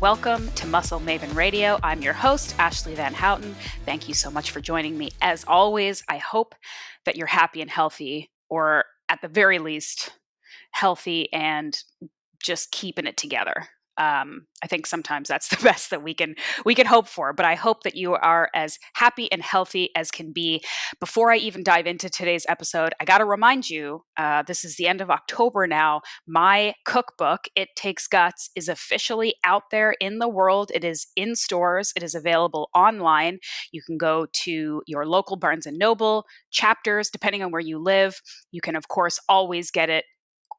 welcome to Muscle Maven Radio. I'm your host, Ashleigh Van Houten. Thank you so much for joining me. As always, I hope that you're happy and healthy, or at the very least, healthy and just keeping it together. I think sometimes that's the best that we can hope for, but I hope that you are as happy and healthy as can be. Before I even dive into today's episode, I got to remind you, this is the end of October now. My cookbook, It Takes Guts, is officially out there in the world. It is in stores. It is available online. You can go to your local Barnes & Noble chapters, depending on where you live. You can, of course, always get it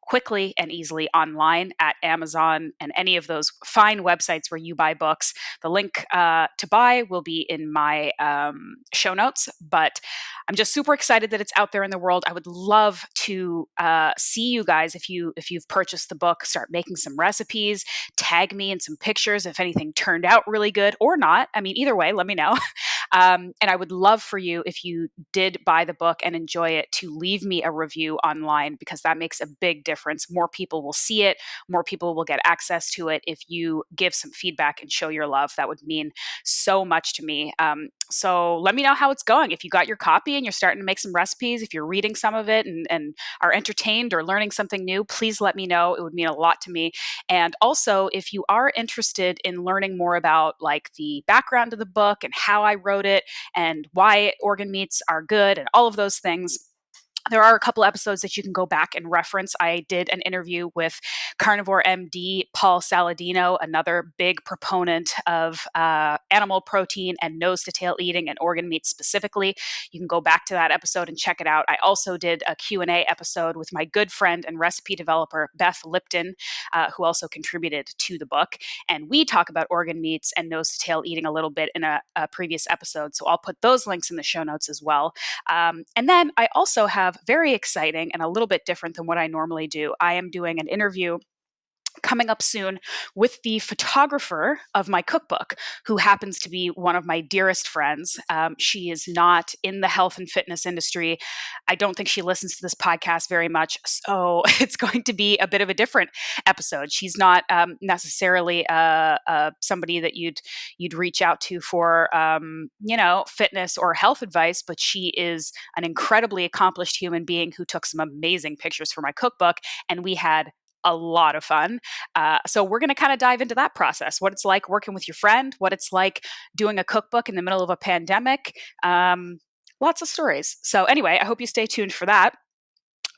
quickly and easily online at Amazon and any of those fine websites where you buy books. The link to buy will be in my show notes, but I'm just super excited that it's out there in the world. I would love to see you guys, if you've purchased the book, start making some recipes, tag me in some pictures if anything turned out really good or not. I mean, either way, let me know. And I would love for you, if you did buy the book and enjoy it, to leave me a review online, because that makes a big difference. More people will see it. More people will get access to it. If you give some feedback and show your love, that would mean so much to me. So let me know how it's going. If you got your copy and you're starting to make some recipes, if you're reading some of it and are entertained or learning something new, please let me know. It would mean a lot to me. And also, if you are interested in learning more about like the background of the book and how I wrote it and why organ meats are good and all of those things, there are a couple episodes that you can go back and reference. I did an interview with carnivore MD Paul Saladino, another big proponent of animal protein and nose to tail eating and organ meats specifically. You can go back to that episode and check it out. I also did a Q&A episode with my good friend and recipe developer, Beth Lipton, who also contributed to the book. And we talk about organ meats and nose to tail eating a little bit in a previous episode. So I'll put those links in the show notes as well. And then I also have, very exciting and a little bit different than what I normally do, I am doing an interview coming up soon with the photographer of my cookbook, who happens to be one of my dearest friends. She is not in the health and fitness industry. I don't think she listens to this podcast very much, so it's going to be a bit of a different episode. She's not necessarily somebody that you'd reach out to for fitness or health advice, but she is an incredibly accomplished human being who took some amazing pictures for my cookbook, and we had a lot of fun. So we're going to kind of dive into that process, what it's like working with your friend, what it's like doing a cookbook in the middle of a pandemic. Lots of stories. So anyway, I hope you stay tuned for that.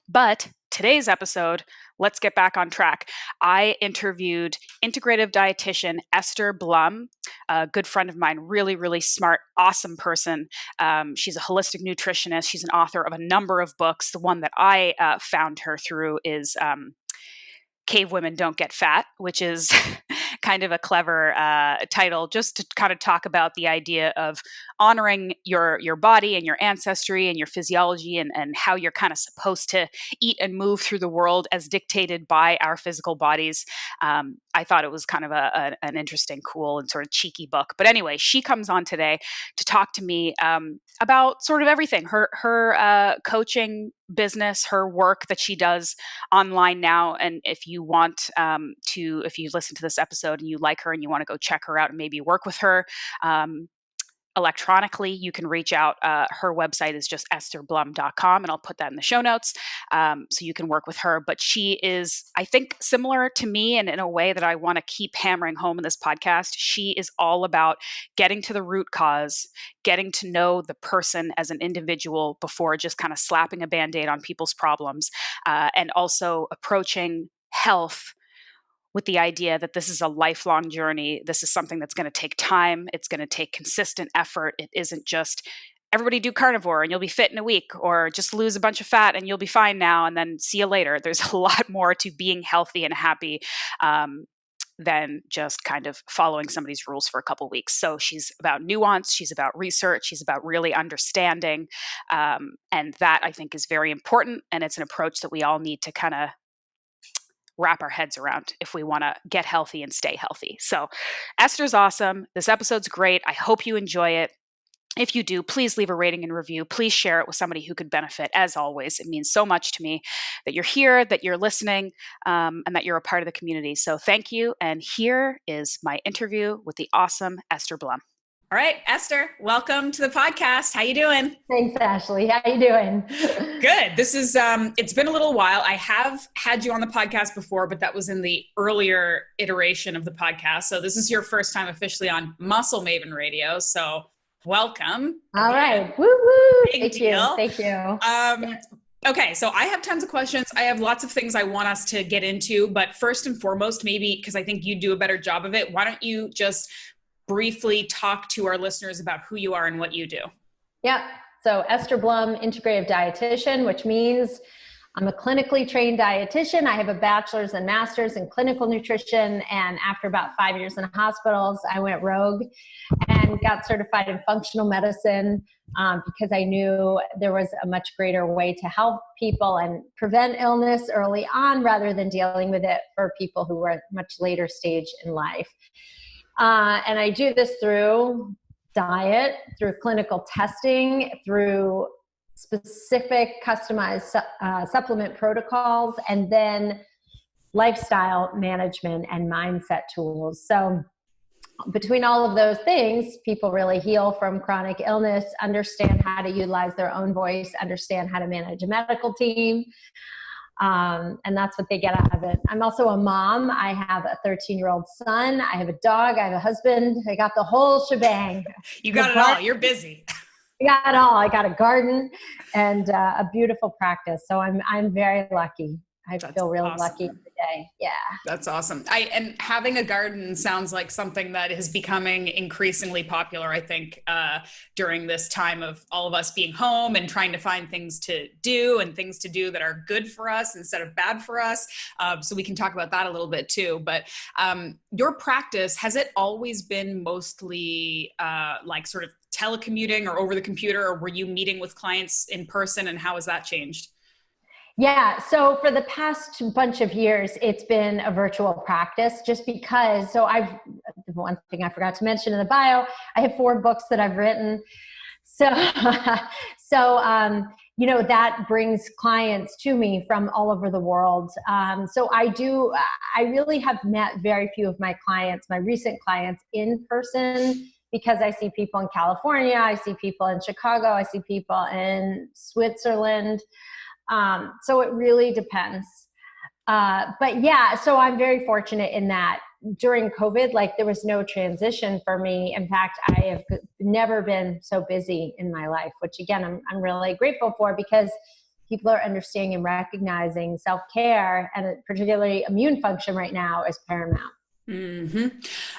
But today's episode, let's get back on track. I interviewed integrative dietitian Esther Blum, a good friend of mine, really, really smart, awesome person. She's a holistic nutritionist. She's an author of a number of books. The one that I found her through is Cave Women Don't Get Fat, which is kind of a clever title, just to kind of talk about the idea of honoring your body and your ancestry and your physiology and how you're kind of supposed to eat and move through the world as dictated by our physical bodies. I thought it was kind of an interesting, cool, and sort of cheeky book. But anyway, she comes on today to talk to me about sort of everything, her coaching business, her work that she does online now. And if you want if you listen to this episode and you like her and you want to go check her out and maybe work with her electronically, you can reach out. Her website is just estherblum.com, and I'll put that in the show notes so you can work with her. But she is, I think, similar to me, and in a way that I want to keep hammering home in this podcast. She is all about getting to the root cause, getting to know the person as an individual before just kind of slapping a Band-Aid on people's problems, and also approaching health with the idea that this is a lifelong journey. This is something that's going to take time. It's going to take consistent effort. It isn't just everybody do carnivore and you'll be fit in a week, or just lose a bunch of fat and you'll be fine now and then see you later. There's a lot more to being healthy and happy than just kind of following somebody's rules for a couple weeks. So she's about nuance. She's about research. She's about really understanding. And that, I think, is very important. And it's an approach that we all need to kind of wrap our heads around if we want to get healthy and stay healthy. So Esther's awesome. This episode's great. I hope you enjoy it. If you do, please leave a rating and review. Please share it with somebody who could benefit. As always, it means so much to me that you're here, that you're listening, and that you're a part of the community. So thank you. And here is my interview with the awesome Esther Blum. All right, Esther, welcome to the podcast. How you doing? Thanks, Ashleigh. How you doing? Good. This is, it's been a little while. I have had you on the podcast before, but that was in the earlier iteration of the podcast. So this is your first time officially on Maven Radio. So welcome. All right. Woo woo. Big deal. Thank you. Okay. So I have tons of questions. I have lots of things I want us to get into, but first and foremost, maybe because I think you do a better job of it, why don't you just briefly talk to our listeners about who you are and what you do? Yeah. So Esther Blum, integrative dietitian, which means I'm a clinically trained dietitian. I have a bachelor's and master's in clinical nutrition. And after about 5 years in hospitals, I went rogue and got certified in functional medicine because I knew there was a much greater way to help people and prevent illness early on rather than dealing with it for people who were at a much later stage in life. And I do this through diet, through clinical testing, through specific customized supplement protocols, and then lifestyle management and mindset tools. So between all of those things, people really heal from chronic illness, understand how to utilize their own voice, understand how to manage a medical team. And that's what they get out of it. I'm also a mom. I have a 13-year-old son. I have a dog. I have a husband. I got the whole shebang. You got it all. You're busy. I got it all. I got a garden and a beautiful practice. So I'm very lucky. I feel really lucky today. Yeah. That's awesome. And having a garden sounds like something that is becoming increasingly popular, I think, during this time of all of us being home and trying to find things to do and things to do that are good for us instead of bad for us. So we can talk about that a little bit too. But your practice, has it always been mostly like sort of telecommuting or over the computer, or were you meeting with clients in person, and how has that changed? Yeah. So for the past bunch of years, it's been a virtual practice just because, one thing I forgot to mention in the bio, I have 4 books that I've written. So, that brings clients to me from all over the world. I really have met very few of my clients, my recent clients, in person, because I see people in California, I see people in Chicago, I see people in Switzerland. So it really depends. But yeah, so I'm very fortunate in that during COVID, there was no transition for me. In fact, I have never been so busy in my life, which again, I'm really grateful for, because people are understanding and recognizing self-care, and particularly immune function right now, is paramount. Mm-hmm.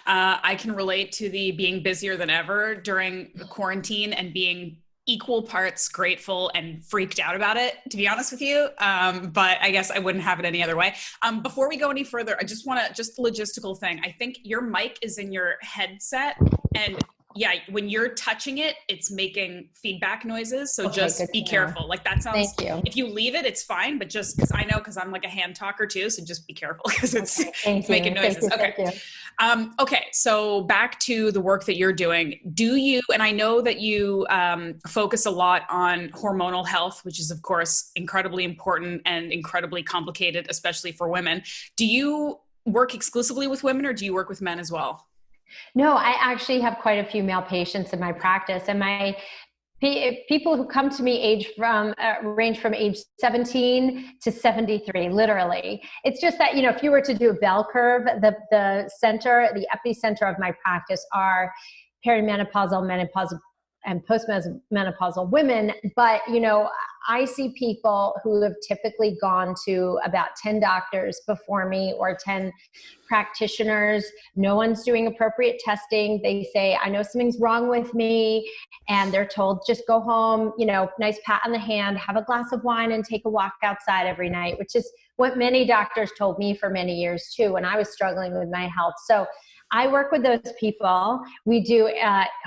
I can relate to the being busier than ever during the quarantine and being equal parts grateful and freaked out about it, to be honest with you. But I guess I wouldn't have it any other way. Before we go any further, I just logistical thing. I think your mic is in your headset, and yeah, when you're touching it, it's making feedback noises. So just be careful. That sounds, thank you. If you leave it, it's fine. But just because I'm like a hand talker too. So just be careful because it's making noises. Okay. So back to the work that you're doing. And I know that you focus a lot on hormonal health, which is of course incredibly important and incredibly complicated, especially for women. Do you work exclusively with women, or do you work with men as well? No, I actually have quite a few male patients in my practice, and my people who come to me range from age 17 to 73, literally. It's just that, if you were to do a bell curve, the epicenter of my practice are perimenopausal, menopausal, and postmenopausal women. But, I see people who have typically gone to about 10 doctors before me, or 10 practitioners. No one's doing appropriate testing. They say, I know something's wrong with me. And they're told, just go home, nice pat on the hand, have a glass of wine, and take a walk outside every night, which is what many doctors told me for many years too, when I was struggling with my health. So I work with those people. We do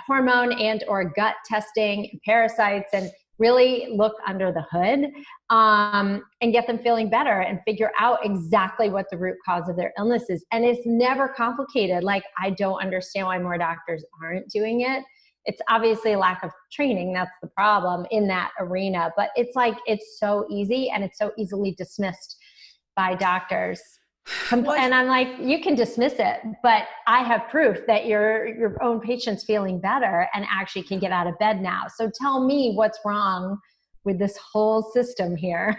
hormone and or gut testing, parasites, and really look under the hood and get them feeling better and figure out exactly what the root cause of their illness is. And it's never complicated. I don't understand why more doctors aren't doing it. It's obviously a lack of training. That's the problem in that arena. But it's like, it's so easy and it's so easily dismissed by doctors. And I'm like, you can dismiss it, but I have proof that your own patient's feeling better and actually can get out of bed now. So tell me what's wrong with this whole system here.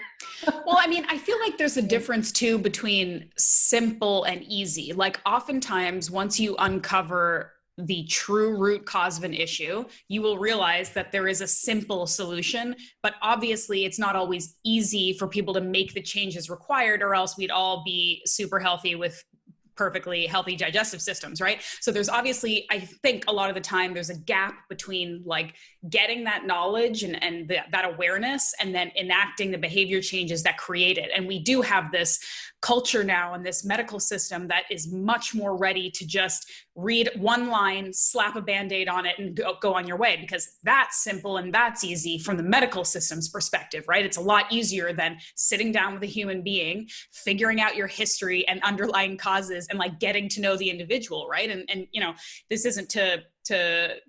Well, I mean, I feel like there's a difference too between simple and easy. Like oftentimes once you uncover the true root cause of an issue, you will realize that there is a simple solution, but obviously it's not always easy for people to make the changes required, or else we'd all be super healthy with perfectly healthy digestive systems, right? So there's obviously, I think a lot of the time there's a gap between like getting that knowledge and that awareness and then enacting the behavior changes that create it. And we do have this culture now in this medical system that is much more ready to just read one line, slap a Band-Aid on it and go on your way, because that's simple and that's easy from the medical system's perspective, right? It's a lot easier than sitting down with a human being, figuring out your history and underlying causes and like getting to know the individual, right? And you know, this isn't to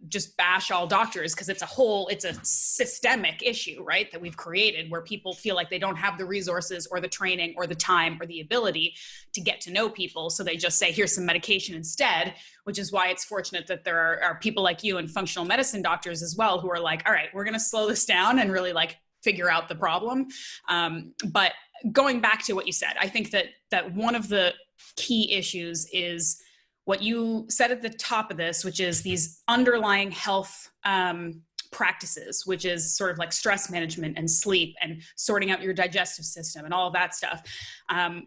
just bash all doctors, because it's a systemic issue, right? That we've created where people feel like they don't have the resources or the training or the time or the ability to get to know people. So they just say, here's some medication instead, which is why it's fortunate that there are people like you and functional medicine doctors as well, who are like, all right, we're going to slow this down and really like figure out the problem. But going back to what you said, I think that one of the key issues is what you said at the top of this, which is these underlying health practices, which is sort of like stress management and sleep and sorting out your digestive system and all of that stuff,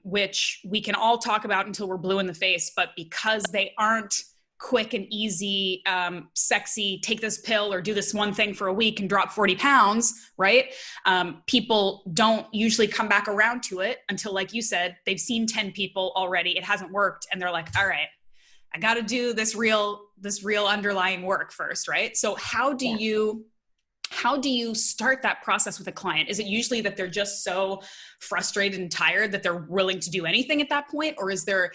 which we can all talk about until we're blue in the face. But because they aren't quick and easy, sexy, take this pill or do this one thing for a week and drop 40 pounds, right? People don't usually come back around to it until, like you said, they've seen 10 people already, it hasn't worked. And they're like, all right, I got to do this real underlying work first, right? So how do you start that process with a client? Is it usually that they're just so frustrated and tired that they're willing to do anything at that point? Or is there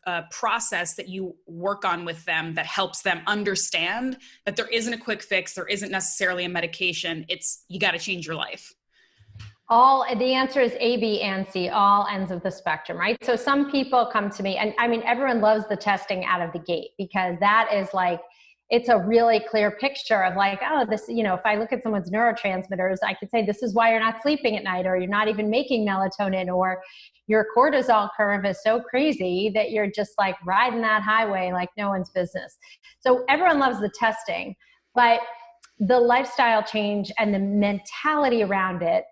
a process that you work on with them that helps them understand that there isn't a quick fix, there isn't necessarily a medication, you got to change your life? The answer is A, B, and C, all ends of the spectrum, right? So some people come to me, and I mean, everyone loves the testing out of the gate, because that is like, it's a really clear picture of like, oh, this, you know, if I look at someone's neurotransmitters, I could say, this is why you're not sleeping at night, or you're not even making melatonin, or your cortisol curve is so crazy that you're just like riding that highway like no one's business. So everyone loves the testing, but the lifestyle change and the mentality around it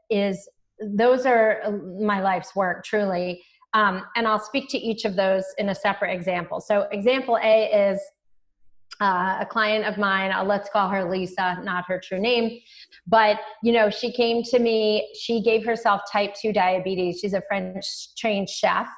those are my life's work, truly. And I'll speak to each of those in a separate example. So example A is a client of mine, let's call her Lisa, not her true name, but you know, she came to me, she gave herself type 2 diabetes. She's a French trained chef,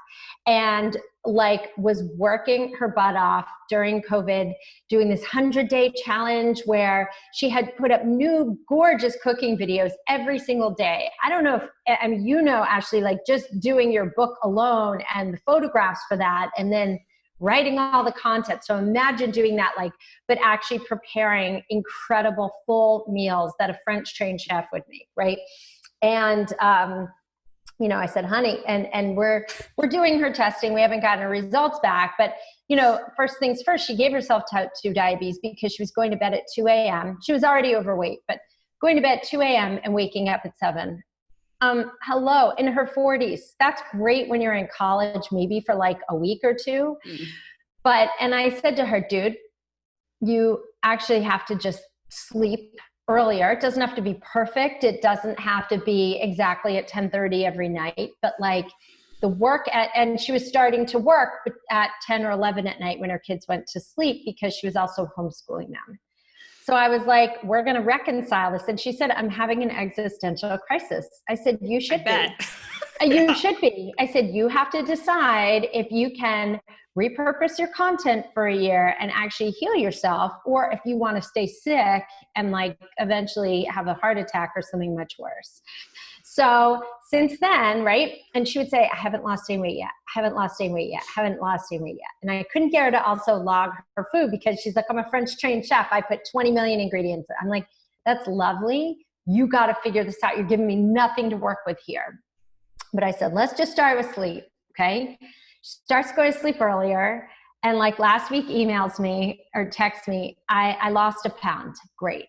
and like was working her butt off during COVID, doing this 100-day challenge where she had put up new gorgeous cooking videos every single day. I don't know if, I mean, you know, Ashleigh, like just doing your book alone and the photographs for that, and then writing all the content. So imagine doing that, like, but actually preparing incredible full meals that a French trained chef would make, right? And, you know, I said, honey, and we're doing her testing. We haven't gotten her results back, but you know, first things first, she gave herself type 2 diabetes because she was going to bed at 2 a.m. She was already overweight, but going to bed at 2 a.m. and waking up at 7. Hello, in her 40s. That's great when you're in college, maybe for like a week or two. But, and I said to her, dude, you actually have to just sleep earlier. It doesn't have to be perfect. It doesn't have to be exactly at 10:30 every night, but like the work and she was starting to work at 10 or 11 at night when her kids went to sleep, because she was also homeschooling them. So I was like, we're going to reconcile this. And she said, I'm having an existential crisis. I said, you should be. You should be. I said, you have to decide if you can repurpose your content for a year and actually heal yourself, or if you want to stay sick and like eventually have a heart attack or something much worse. So since then, right? And she would say, I haven't lost any weight yet. I haven't lost any weight yet. I haven't lost any weight yet. And I couldn't get her to also log her food because she's like, I'm a French trained chef. I put 20 million ingredients. I'm like, that's lovely. You got to figure this out. You're giving me nothing to work with here. But I said, let's just start with sleep. Okay. She starts to go to sleep earlier. And like last week emails me or texts me, I lost a pound. Great.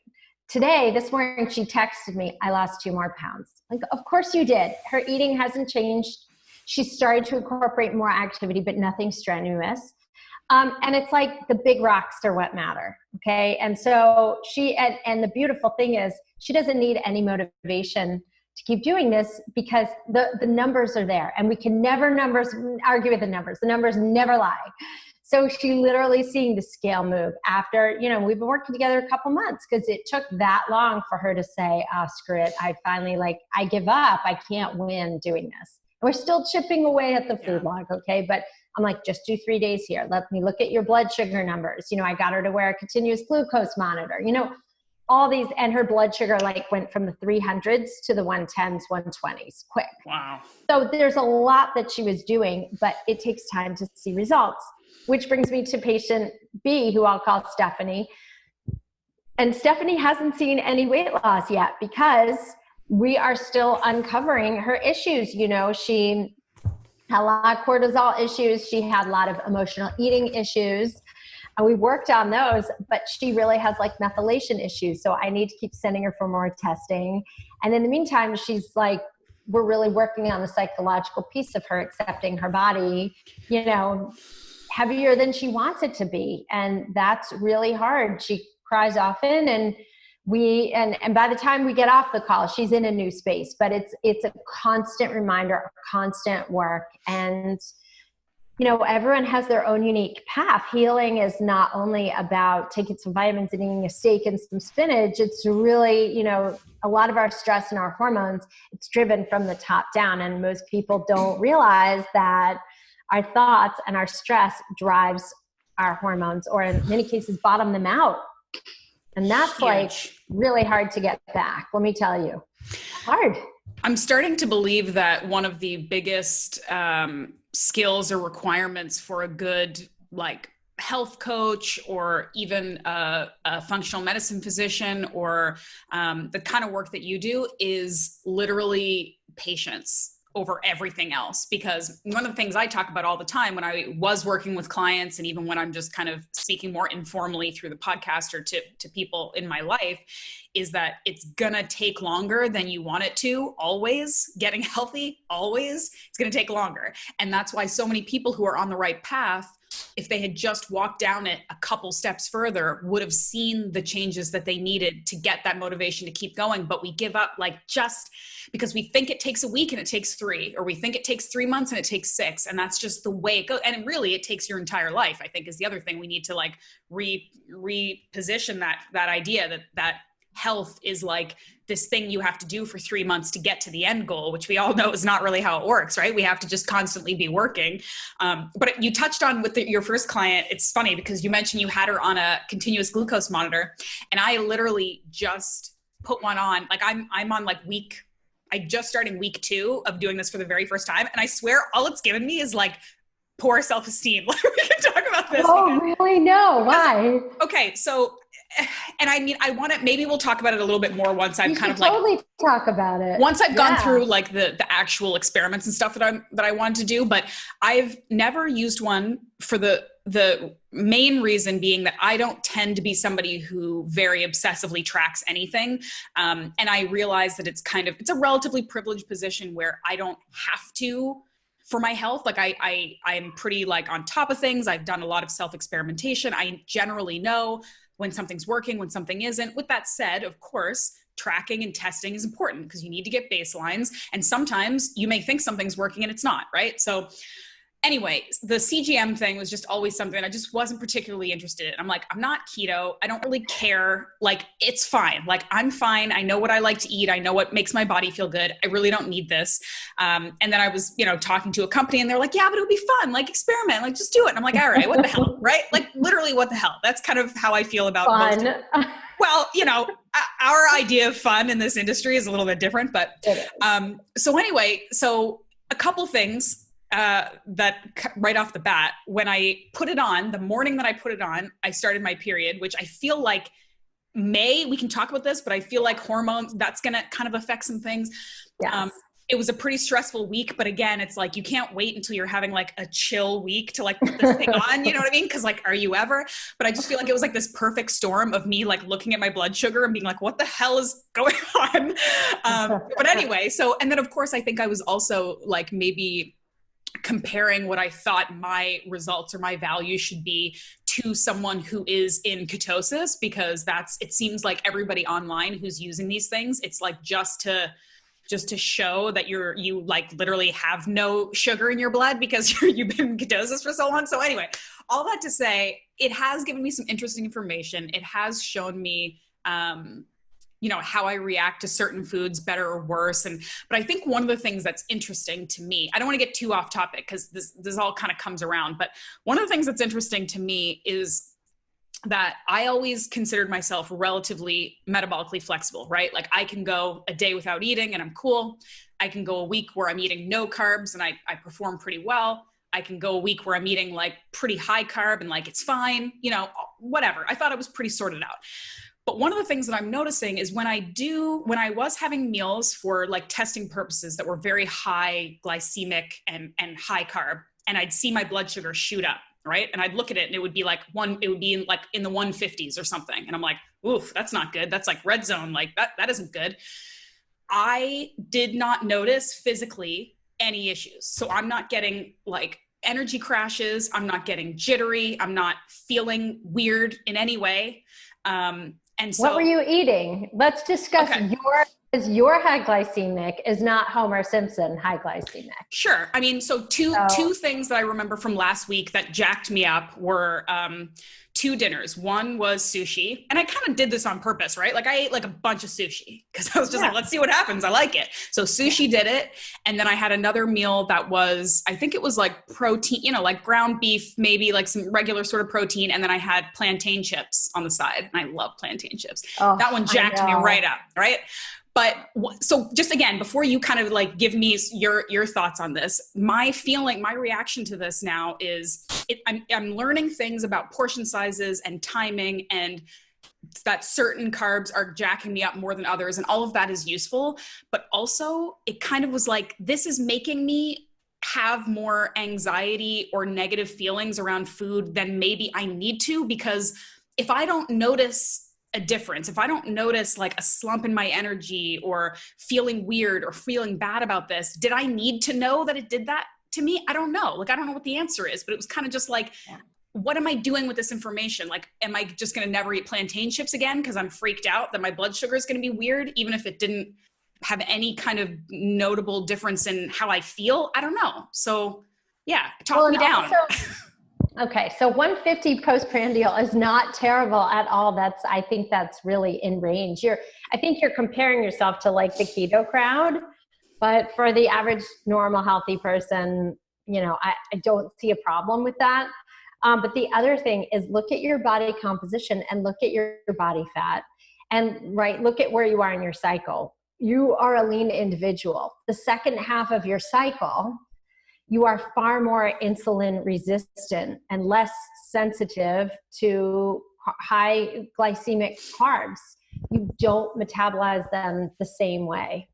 Today, this morning, she texted me, I lost 2 more pounds. Like, of course you did. Her eating hasn't changed. She started to incorporate more activity, but nothing strenuous. And it's like the big rocks are what matter. Okay. And so and the beautiful thing is she doesn't need any motivation to keep doing this because the numbers are there, and we can never argue with the numbers. The numbers never lie. So she literally seeing the scale move after, we've been working together a couple months because it took that long for her to say, oh, screw it. I finally I give up. I can't win doing this. And we're still chipping away at the food log. Okay. But I'm like, just do 3 days here. Let me look at your blood sugar numbers. I got her to wear a continuous glucose monitor, all these, and her blood sugar went from the 300s to the 110s, 120s quick. Wow. So there's a lot that she was doing, but it takes time to see results, which brings me to patient B, who I'll call Stephanie. And Stephanie hasn't seen any weight loss yet because we are still uncovering her issues. She had a lot of cortisol issues. She had a lot of emotional eating issues. And we worked on those, but she really has methylation issues. So I need to keep sending her for more testing. And in the meantime, she's we're really working on the psychological piece of her accepting her body, heavier than she wants it to be. And that's really hard. She cries often, and and by the time we get off the call, she's in a new space, but it's a constant reminder of constant work. And everyone has their own unique path. Healing is not only about taking some vitamins and eating a steak and some spinach. It's really, a lot of our stress and our hormones, it's driven from the top down. And most people don't realize that our thoughts and our stress drives our hormones, or in many cases, bottom them out. And that's really hard to get back. Let me tell you, hard. I'm starting to believe that one of the biggest skills or requirements for a good health coach, or even a functional medicine physician, or the kind of work that you do, is literally patience over everything else. Because one of the things I talk about all the time when I was working with clients, and even when I'm just kind of speaking more informally through the podcast or to people in my life, is that it's gonna take longer than you want it to. Always getting healthy, always, it's gonna take longer. And that's why so many people who are on the right path, if they had just walked down it a couple steps further, would have seen the changes that they needed to get that motivation to keep going. But we give up just because we think it takes a week and it takes 3, or we think it takes 3 months and it takes 6. And that's just the way it goes. And really it takes your entire life, I think, is the other thing. We need to reposition that idea that health is this thing you have to do for 3 months to get to the end goal, which we all know is not really how it works, right? We have to just constantly be working. But you touched on with your first client, it's funny because you mentioned you had her on a continuous glucose monitor, and I literally just put one on. I'm on I just starting week 2 of doing this for the very first time. And I swear all it's given me is poor self-esteem. We can talk about this. Oh, really? No. Why? Okay. So, and maybe we'll talk about it a little bit more once I've totally talk about it. Once I've gone through the actual experiments and stuff that I wanted to do, but I've never used one for the main reason being that I don't tend to be somebody who very obsessively tracks anything. And I realize that it's a relatively privileged position where I don't have to for my health. I'm pretty on top of things. I've done a lot of self-experimentation. I generally know when something's working, when something isn't. With that said, of course, tracking and testing is important because you need to get baselines. And sometimes you may think something's working and it's not, right? So anyway, the CGM thing was just always something I just wasn't particularly interested in. I'm like, I'm not keto. I don't really care. Like, it's fine. Like, I'm fine. I know what I like to eat. I know what makes my body feel good. I really don't need this. And then I was, talking to a company and they're like, yeah, but it would be fun. Like, experiment, like just do it. And I'm like, all right, what the hell? Right? Like, literally what the hell? That's kind of how I feel about fun. Well, our idea of fun in this industry is a little bit different, but, so anyway, so a couple things, that right off the bat, when I put it on, the morning that I put it on, I started my period, which I feel like we can talk about this, but I feel like hormones, that's going to kind of affect some things. Yes. It was a pretty stressful week, but again, it's like, you can't wait until you're having like a chill week to like put this thing on, you know what I mean? Cause like, are you ever? But I just feel like it was like this perfect storm of me like looking at my blood sugar and being like, what the hell is going on? But anyway, and then of course, I think I was also like maybe comparing what I thought my results or my value should be to someone who is in ketosis, because it seems like everybody online who's using these things, it's like just to show that you like literally have no sugar in your blood because you've been in ketosis for so long. So anyway, all that to say, it has given me some interesting information. It has shown me, how I react to certain foods, better or worse. But I think one of the things that's interesting to me, I don't want to get too off topic because this all kind of comes around, but one of the things that's interesting to me is that I always considered myself relatively metabolically flexible, right? Like I can go a day without eating and I'm cool. I can go a week where I'm eating no carbs and I perform pretty well. I can go a week where I'm eating like pretty high carb and like, it's fine, whatever. I thought it was pretty sorted out. But one of the things that I'm noticing is when I was having meals for like testing purposes that were very high glycemic and high carb, and I'd see my blood sugar shoot up, right? And I'd look at it and it would be in the 150s or something. And I'm like, oof, that's not good. That's like red zone. Like that isn't good. I did not notice physically any issues. So I'm not getting like energy crashes. I'm not getting jittery. I'm not feeling weird in any way. And so, what were you eating? Let's discuss your high glycemic is not Homer Simpson high glycemic. Sure. I mean, so two things that I remember from last week that jacked me up were, 2 dinners. One was sushi. And I kind of did this on purpose, right? Like I ate like a bunch of sushi because I was just like, let's see what happens. I like it. So sushi did it. And then I had another meal that was, I think it was like protein, like ground beef, maybe like some regular sort of protein. And then I had plantain chips on the side. And I love plantain chips. Oh, that one jacked me right up, right? But so just again, before you kind of like give me your thoughts on this, my reaction to this now is I'm learning things about portion sizes and timing and that certain carbs are jacking me up more than others. And all of that is useful. But also it kind of was like, this is making me have more anxiety or negative feelings around food than maybe I need to, because if I don't notice a difference, if I don't notice like a slump in my energy or feeling weird or feeling bad about this, did I need to know that it did that to me? I don't know. Like, I don't know what the answer is, but it was kind of just like, what am I doing with this information? Like, am I just going to never eat plantain chips again because I'm freaked out that my blood sugar is going to be weird, even if it didn't have any kind of notable difference in how I feel? I don't know. So yeah, talk me down. Okay, so 150 postprandial is not terrible at all. I think that's really in range. I think you're comparing yourself to like the keto crowd, but for the average normal healthy person, I don't see a problem with that. But the other thing is look at your body composition and look at your body fat and look at where you are in your cycle. You are a lean individual. The second half of your cycle, you are far more insulin resistant and less sensitive to high glycemic carbs. You don't metabolize them the same way.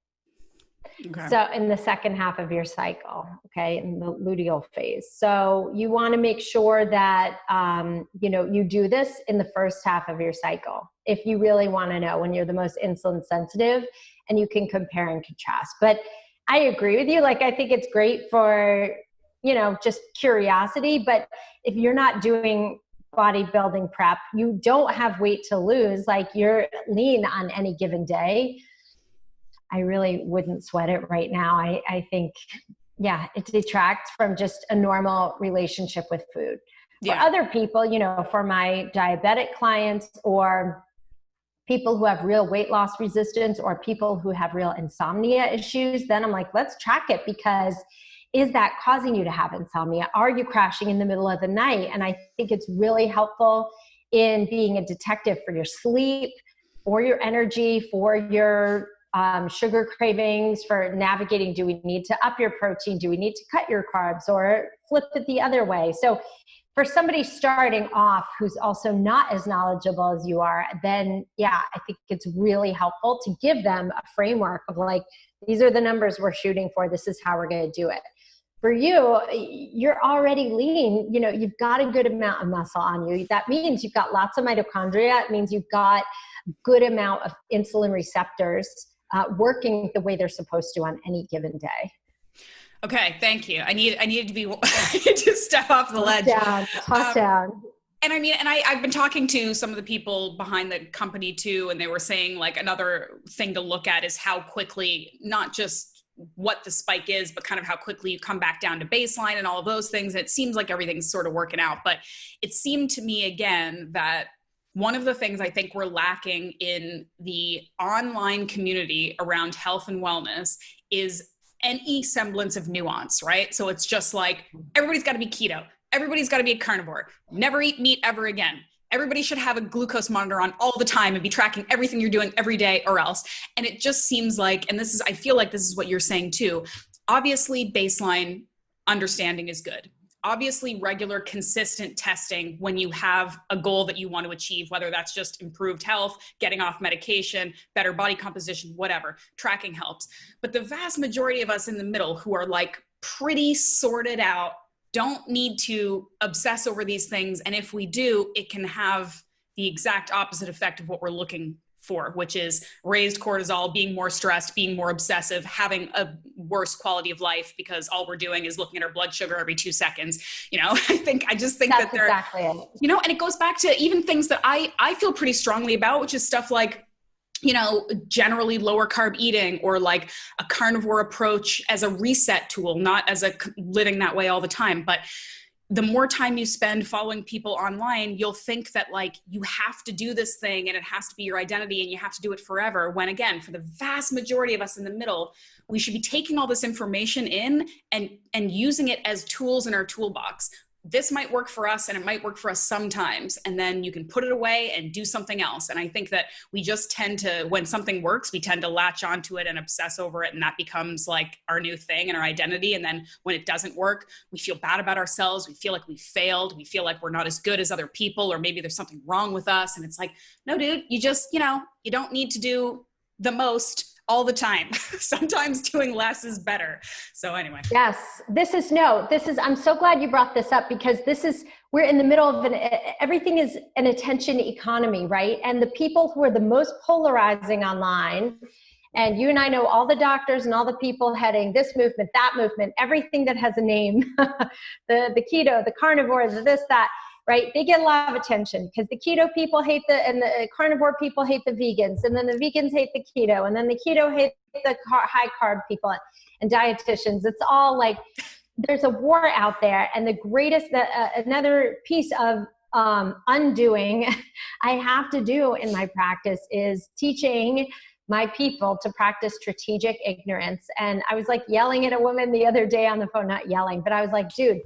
Okay. So in the second half of your cycle, okay, in the luteal phase. So you want to make sure that, you do this in the first half of your cycle. If you really want to know when you're the most insulin sensitive, and you can compare and contrast. But I agree with you. Like, I think it's great for, just curiosity, but if you're not doing bodybuilding prep, you don't have weight to lose, like you're lean on any given day, I really wouldn't sweat it right now. I think, Yeah, it detracts from just a normal relationship with food. For Yeah. other people, you know, for my diabetic clients or people who have real weight loss resistance or people who have real insomnia issues, then I'm like, let's track it, because is that causing you to have insomnia? Are you crashing in the middle of the night? And I think it's really helpful in being a detective for your sleep, for your energy, for your sugar cravings, for navigating, do we need to up your protein? Do we need to cut your carbs or flip it the other way? So for somebody starting off who's also not as knowledgeable as you are, then yeah, I think it's really helpful to give them a framework of like, these are the numbers we're shooting for. This is how we're going to do it. For you, you're already lean, you know, you've got a good amount of muscle on you. That means you've got lots of mitochondria. It means you've got a good amount of insulin receptors working the way they're supposed to on any given day. Okay, thank you. I needed to be to step off the ledge. Talk down. And I mean, and I've been talking to some of the people behind the company too, and they were saying like another thing to look at is how quickly, not just what the spike is, but kind of how quickly you come back down to baseline and all of those things. And it seems like everything's sort of working out, but it seemed to me again that one of the things I think we're lacking in the online community around health and wellness is any semblance of nuance, right? So it's just like, everybody's got to be keto. Everybody's got to be a carnivore. Never eat meat ever again. Everybody should have a glucose monitor on all the time and be tracking everything you're doing every day or else. And it just seems like, and this is, I feel like this is what you're saying too. Obviously, baseline understanding is good. Obviously, regular, consistent testing when you have a goal that you want to achieve, whether that's just improved health, getting off medication, better body composition, whatever, tracking helps. But the vast majority of us in the middle who are like pretty sorted out, don't need to obsess over these things. And if we do, it can have the exact opposite effect of what we're looking for, which is raised cortisol, being more stressed, being more obsessive, having a worse quality of life because all we're doing is looking at our blood sugar every 2 seconds. You know, I just think that's that they're, exactly it. You know, and it goes back to even things that I feel pretty strongly about, which is stuff like, you know, generally lower carb eating or like a carnivore approach as a reset tool, not as a living that way all the time. But the more time you spend following people online, you'll think that like you have to do this thing and it has to be your identity and you have to do it forever. When again, for the vast majority of us in the middle, we should be taking all this information in and using it as tools in our toolbox. This might work for us and it might work for us sometimes. And then you can put it away and do something else. And I think that we just tend to, when something works, we tend to latch onto it and obsess over it. And that becomes like our new thing and our identity. And then when it doesn't work, we feel bad about ourselves. We feel like we failed. We feel like we're not as good as other people, or maybe there's something wrong with us. And it's like, no, dude, you just, you know, you don't need to do the most all the time. Sometimes doing less is better. So anyway. Yes, I'm so glad you brought this up, because we're in the middle of everything is an attention economy, right? And the people who are the most polarizing online, and you and I know all the doctors and all the people heading this movement, that movement, everything that has a name, the keto, the carnivore, the this, that, right? They get a lot of attention because the keto people hate and the carnivore people hate the vegans, and then the vegans hate the keto, and then the keto hate the high carb people and dietitians. It's all like, there's a war out there. And the greatest, another piece of undoing I have to do in my practice is teaching my people to practice strategic ignorance. And I was like yelling at a woman the other day on the phone, not yelling, but I was like, dude,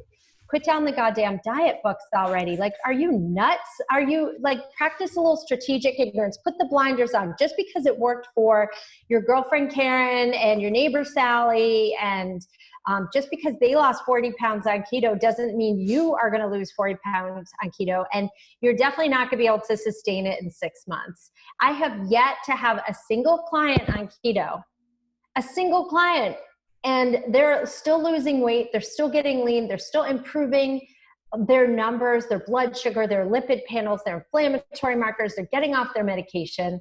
put down the goddamn diet books already. Like, are you nuts? Are you like, practice a little strategic ignorance, put the blinders on. Just because it worked for your girlfriend Karen and your neighbor Sally, and just because they lost 40 pounds on keto doesn't mean you are going to lose 40 pounds on keto. And you're definitely not going to be able to sustain it in 6 months. I have yet to have a single client on keto, a single client. And they're still losing weight. They're still getting lean. They're still improving their numbers, their blood sugar, their lipid panels, their inflammatory markers. They're getting off their medication.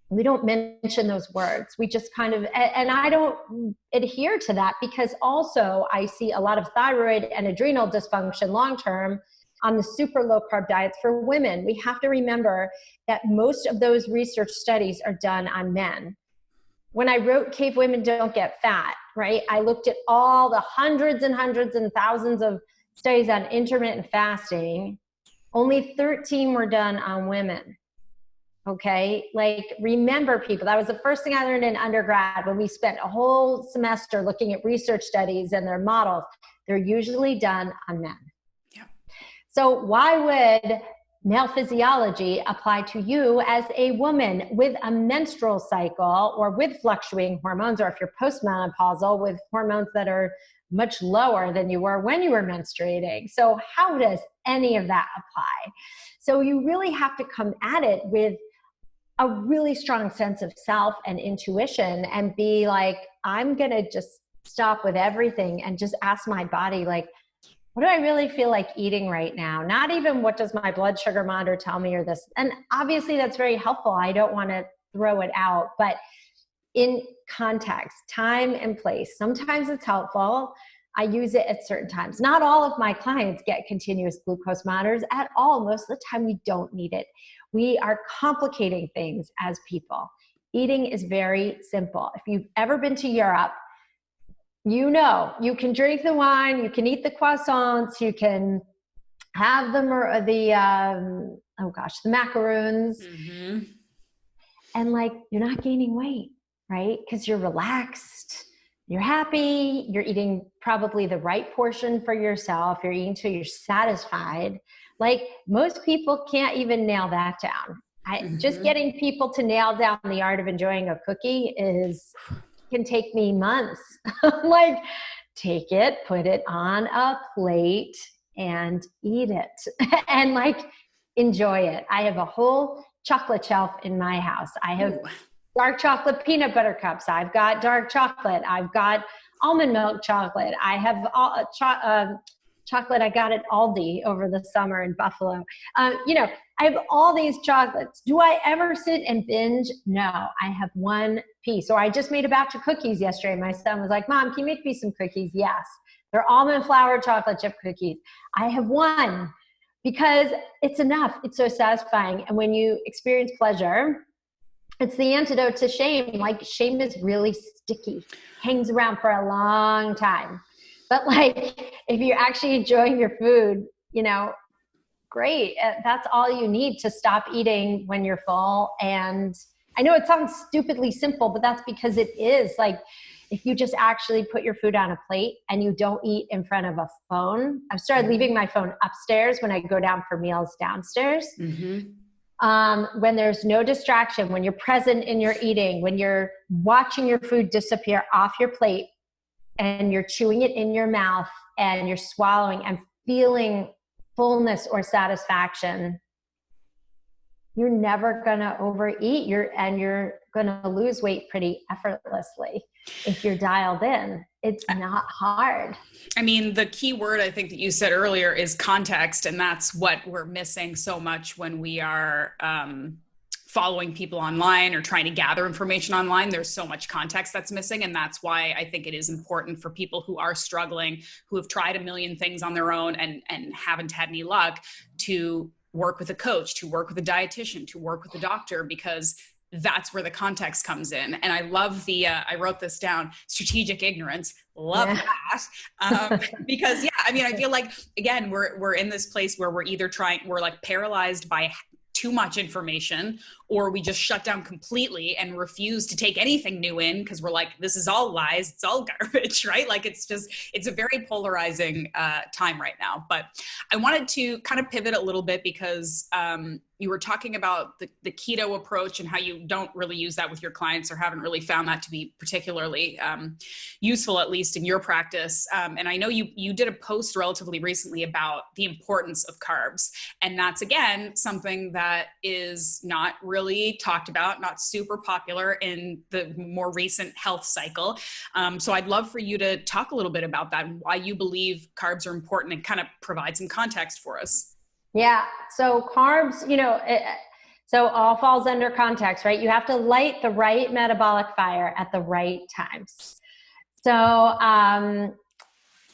We don't mention those words. We just kind of, and I don't adhere to that, because also I see a lot of thyroid and adrenal dysfunction long-term on the super low carb diets for women. We have to remember that most of those research studies are done on men. when I wrote Cave Women Don't Get Fat, right, I looked at all the hundreds and hundreds and thousands of studies on intermittent fasting. Only 13 were done on women. Okay. Like, remember, people, that was the first thing I learned in undergrad when we spent a whole semester looking at research studies and their models. They're usually done on men. Yeah. So why would male physiology apply to you as a woman with a menstrual cycle or with fluctuating hormones, or if you're postmenopausal with hormones that are much lower than you were when you were menstruating? So how does any of that apply? So you really have to come at it with a really strong sense of self and intuition, and be like, I'm going to just stop with everything and just ask my body, like, what do I really feel like eating right now? Not even what does my blood sugar monitor tell me or this. And obviously that's very helpful. I don't want to throw it out, but in context, time and place, sometimes it's helpful. I use it at certain times. Not all of my clients get continuous glucose monitors at all. Most of the time we don't need it. We are complicating things as people. Eating is very simple. If you've ever been to Europe, you know, you can drink the wine, you can eat the croissants, you can have the macaroons. Mm-hmm. And like, you're not gaining weight, right? Because you're relaxed, you're happy, you're eating probably the right portion for yourself, you're eating till you're satisfied. Like, most people can't even nail that down. Just getting people to nail down the art of enjoying a cookie can take me months. Like, take it, put it on a plate and eat it and like enjoy it. I have a whole chocolate shelf in my house. I have dark chocolate peanut butter cups. I've got dark chocolate. I've got almond milk chocolate. I have chocolate I got at Aldi over the summer in Buffalo. I have all these chocolates. Do I ever sit and binge? No, I have one piece. Or I just made a batch of cookies yesterday. My son was like, Mom, can you make me some cookies? Yes. They're almond flour chocolate chip cookies. I have one because it's enough. It's so satisfying. And when you experience pleasure, it's the antidote to shame. Like, shame is really sticky, hangs around for a long time. But like, if you're actually enjoying your food, great. That's all you need to stop eating when you're full. And I know it sounds stupidly simple, but that's because it is. Like, if you just actually put your food on a plate and you don't eat in front of a phone. I've started leaving my phone upstairs when I go down for meals downstairs. Mm-hmm. When there's no distraction, when you're present in your eating, when you're watching your food disappear off your plate and you're chewing it in your mouth and you're swallowing and feeling fullness or satisfaction, you're never going to overeat. You're going to lose weight pretty effortlessly if you're dialed in. It's not hard. I mean, the key word I think that you said earlier is context, and that's what we're missing so much when we are following people online or trying to gather information online. There's so much context that's missing. And that's why I think it is important for people who are struggling, who have tried a million things on their own and haven't had any luck, to work with a coach, to work with a dietitian, to work with a doctor, because that's where the context comes in. And I love I wrote this down, strategic ignorance. Love that. Because I feel like, again, we're in this place where we're like paralyzed by too much information, or we just shut down completely and refuse to take anything new in because we're like, this is all lies, it's all garbage, right? Like, it's a very polarizing time right now. But I wanted to kind of pivot a little bit because you were talking about the keto approach and how you don't really use that with your clients, or haven't really found that to be particularly useful, at least in your practice. And I know you did a post relatively recently about the importance of carbs. And that's, again, something that is not really talked about, not super popular in the more recent health cycle. So I'd love for you to talk a little bit about that and why you believe carbs are important, and kind of provide some context for us. Yeah. So carbs, so all falls under context, right? You have to light the right metabolic fire at the right times. So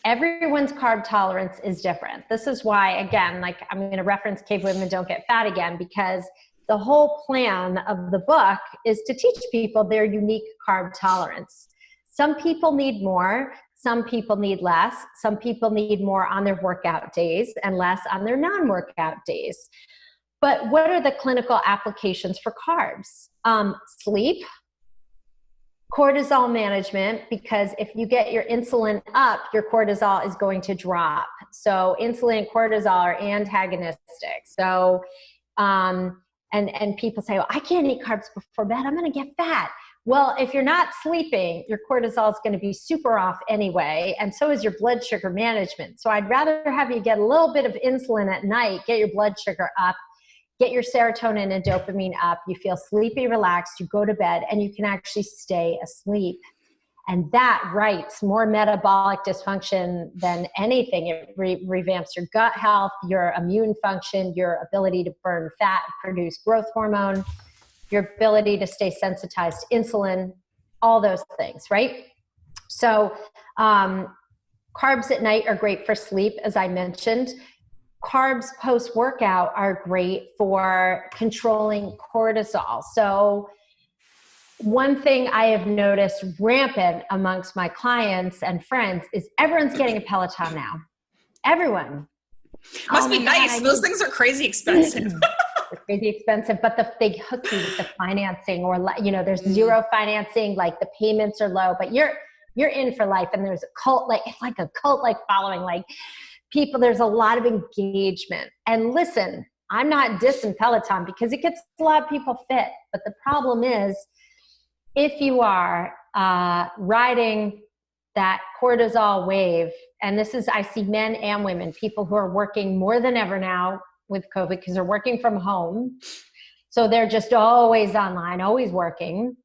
everyone's carb tolerance is different. This is why, again, like, I'm going to reference Cave Women Don't Get Fat again, because the whole plan of the book is to teach people their unique carb tolerance. Some people need more, some people need less, some people need more on their workout days and less on their non-workout days. But what are the clinical applications for carbs? Sleep, cortisol management, because if you get your insulin up, your cortisol is going to drop. So insulin and cortisol are antagonistic. So, and people say, well, I can't eat carbs before bed, I'm going to get fat. Well, if you're not sleeping, your cortisol is going to be super off anyway, and so is your blood sugar management. So I'd rather have you get a little bit of insulin at night, get your blood sugar up, get your serotonin and dopamine up, you feel sleepy, relaxed, you go to bed, and you can actually stay asleep. And that rights more metabolic dysfunction than anything. It revamps your gut health, your immune function, your ability to burn fat, produce growth hormone, your ability to stay sensitized to insulin, all those things, right? So carbs at night are great for sleep, as I mentioned. Carbs post-workout are great for controlling cortisol. So one thing I have noticed rampant amongst my clients and friends is everyone's getting a Peloton now. Everyone. Must be nice. Those things are crazy expensive. They're crazy expensive, but they hook you with the financing, or there's zero financing, like the payments are low, but you're in for life. And there's a cult, it's like a cult following, like people, there's a lot of engagement. And listen, I'm not dissing Peloton because it gets a lot of people fit, but the problem is if you are riding that cortisol wave, and this is, I see men and women, people who are working more than ever now with COVID because they're working from home. So they're just always online, always working.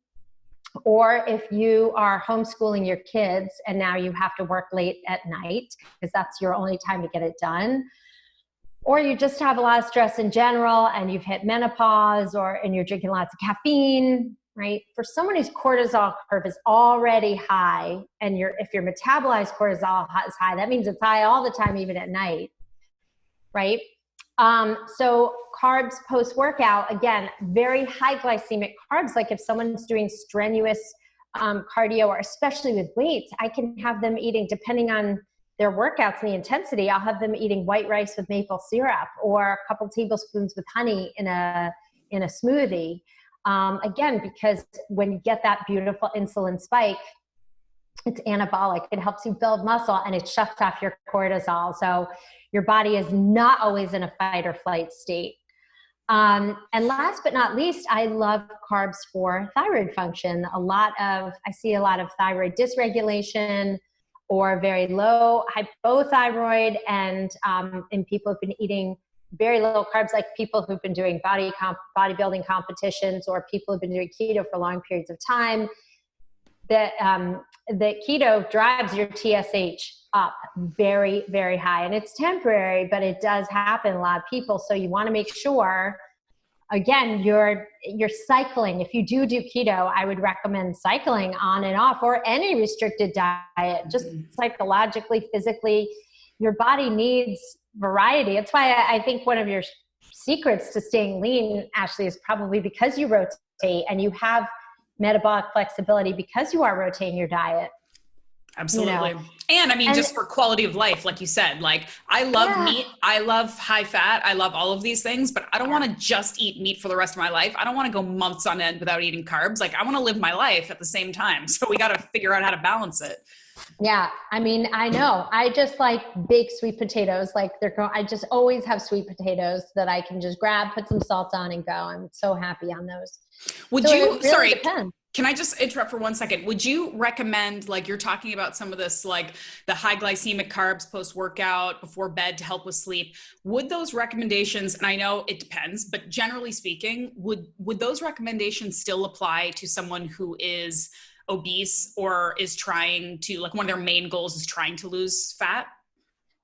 Or if you are homeschooling your kids and now you have to work late at night because that's your only time to get it done. Or you just have a lot of stress in general and you've hit menopause, and you're drinking lots of caffeine, right? For someone whose cortisol curve is already high, and if your metabolized cortisol is high, that means it's high all the time, even at night, right? So carbs post-workout, again, very high glycemic carbs. Like if someone's doing strenuous cardio, or especially with weights, I can have them eating, depending on their workouts and the intensity, I'll have them eating white rice with maple syrup, or a couple tablespoons with honey in a smoothie. Again, because when you get that beautiful insulin spike, it's anabolic. It helps you build muscle and it shuts off your cortisol. So your body is not always in a fight or flight state. And last but not least, I love carbs for thyroid function. I see a lot of thyroid dysregulation or very low hypothyroid, and in people who've been eating very low carbs, like people who've been doing bodybuilding competitions, or people who've been doing keto for long periods of time. That keto drives your TSH up very, very high, and it's temporary, but it does happen in a lot of people. So you want to make sure, again, you're cycling. If you do keto, I would recommend cycling on and off, or any restricted diet. Just psychologically, physically, your body needs variety. That's why I think one of your secrets to staying lean, Ashleigh, is probably because you rotate and you have metabolic flexibility because you are rotating your diet. Absolutely. And I mean, just for quality of life, like you said, like I love meat, I love high fat, I love all of these things, but I don't want to just eat meat for the rest of my life. I don't want to go months on end without eating carbs. Like I want to live my life at the same time. So we got to figure out how to balance it. Yeah. I mean, I know. I just like big sweet potatoes. I just always have sweet potatoes that I can just grab, put some salt on and go. I'm so happy on those. Depends. Can I just interrupt for 1 second? Would you recommend, like you're talking about some of this, like the high glycemic carbs post-workout before bed to help with sleep, would those recommendations, and I know it depends, but generally speaking, would those recommendations still apply to someone who is obese or is trying to, like one of their main goals is trying to lose fat?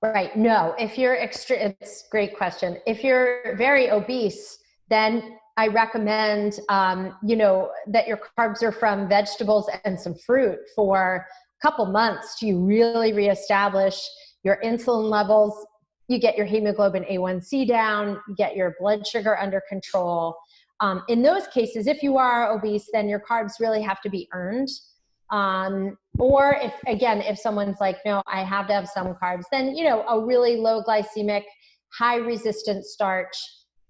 Right. No, if you're it's a great question. If you're very obese, then I recommend, that your carbs are from vegetables and some fruit for a couple months to really reestablish your insulin levels. You get your hemoglobin A1C down, you get your blood sugar under control. In those cases, if you are obese, then your carbs really have to be earned. Or if someone's like, no, I have to have some carbs, then, a really low glycemic, high resistant starch,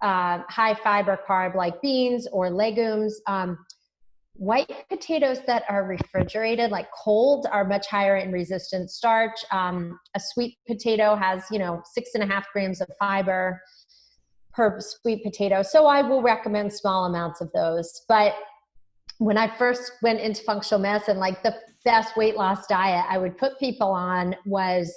high fiber carb like beans or legumes. White potatoes that are refrigerated, like cold, are much higher in resistant starch. A sweet potato has, 6.5 grams of fiber per sweet potato. So I will recommend small amounts of those. But when I first went into functional medicine, like the best weight loss diet I would put people on was,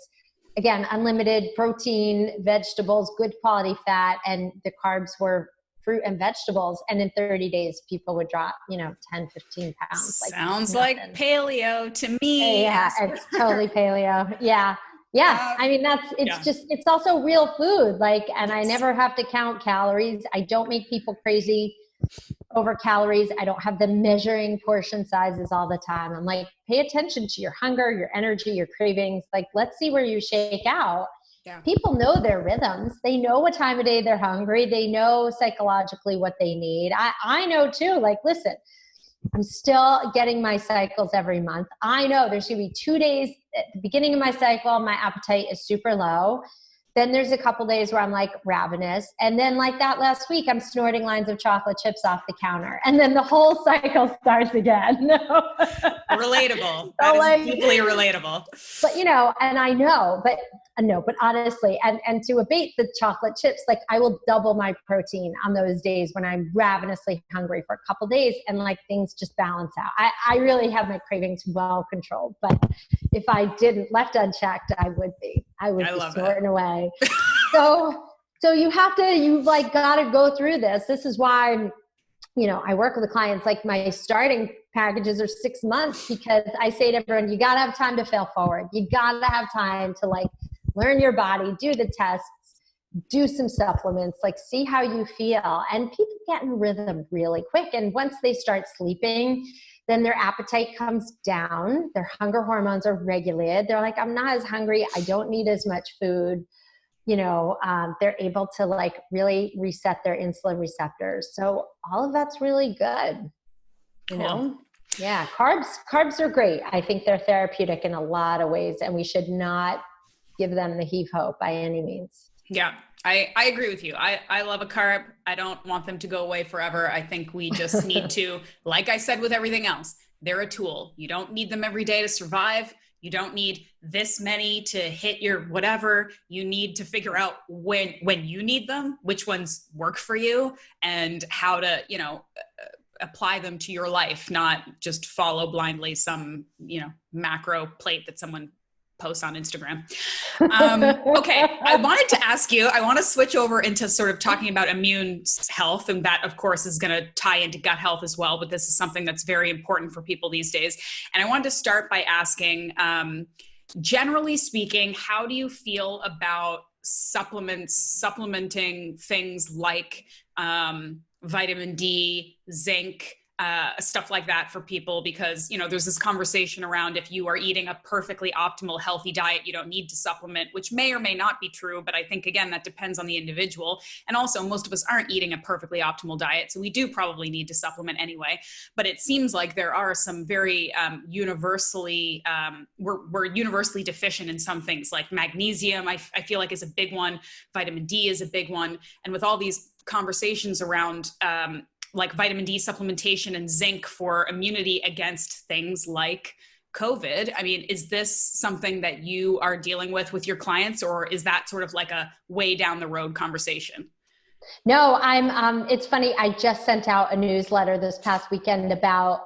again, unlimited protein, vegetables, good quality fat, and the carbs were fruit and vegetables. And in 30 days, people would drop, 10, 15 pounds. Sounds like paleo to me. Yeah, it's totally paleo. Yeah. Yeah. I mean, it's also real food. And I never have to count calories. I don't make people crazy over calories. I don't have them measuring portion sizes all the time. I'm like, pay attention to your hunger, your energy, your cravings. Let's see where you shake out. Yeah. People know their rhythms. They know what time of day they're hungry. They know psychologically what they need. I know too, listen, I'm still getting my cycles every month. I know there's going to be 2 days at the beginning of my cycle, my appetite is super low. Then there's a couple days where I'm ravenous. And then that last week, I'm snorting lines of chocolate chips off the counter. And then the whole cycle starts again. Relatable. That is deeply relatable. But, and I know, but honestly, and to abate the chocolate chips, I will double my protein on those days when I'm ravenously hungry for a couple days, and things just balance out. I really have my cravings well controlled, but if I didn't, left unchecked, I would be snorting away. So you got to go through this. This is why, I work with the clients, my starting packages are 6 months, because I say to everyone, you got to have time to fail forward. You got to have time to learn your body, do the tests, do some supplements, see how you feel. And people get in rhythm really quick. And once they start sleeping, then their appetite comes down. Their hunger hormones are regulated. They're I'm not as hungry. I don't need as much food. They're able to really reset their insulin receptors. So all of that's really good. Cool. Yeah. Carbs are great. I think they're therapeutic in a lot of ways, and we should not give them the heave ho by any means. Yeah. I agree with you. I love a carb. I don't want them to go away forever. I think we just need to, like I said with everything else, they're a tool. You don't need them every day to survive. You don't need this many to hit your whatever. You need to figure out when you need them, which ones work for you, and how to, apply them to your life, not just follow blindly some, macro plate that someone posts on Instagram. Okay. I wanted to ask you, I want to switch over into sort of talking about immune health. And that, of course, is going to tie into gut health as well. But this is something that's very important for people these days. And I wanted to start by asking, generally speaking, how do you feel about supplementing things like vitamin D, zinc, stuff like that for people? Because, there's this conversation around, if you are eating a perfectly optimal healthy diet, you don't need to supplement, which may or may not be true. But I think, again, that depends on the individual. And also, most of us aren't eating a perfectly optimal diet, so we do probably need to supplement anyway. But it seems like there are some very universally, we're universally deficient in some things, like magnesium, I feel like is a big one. Vitamin D is a big one. And with all these conversations around vitamin D supplementation and zinc for immunity against things like COVID, I mean, is this something that you are dealing with your clients, or is that sort of a way down the road conversation? No, it's funny. I just sent out a newsletter this past weekend about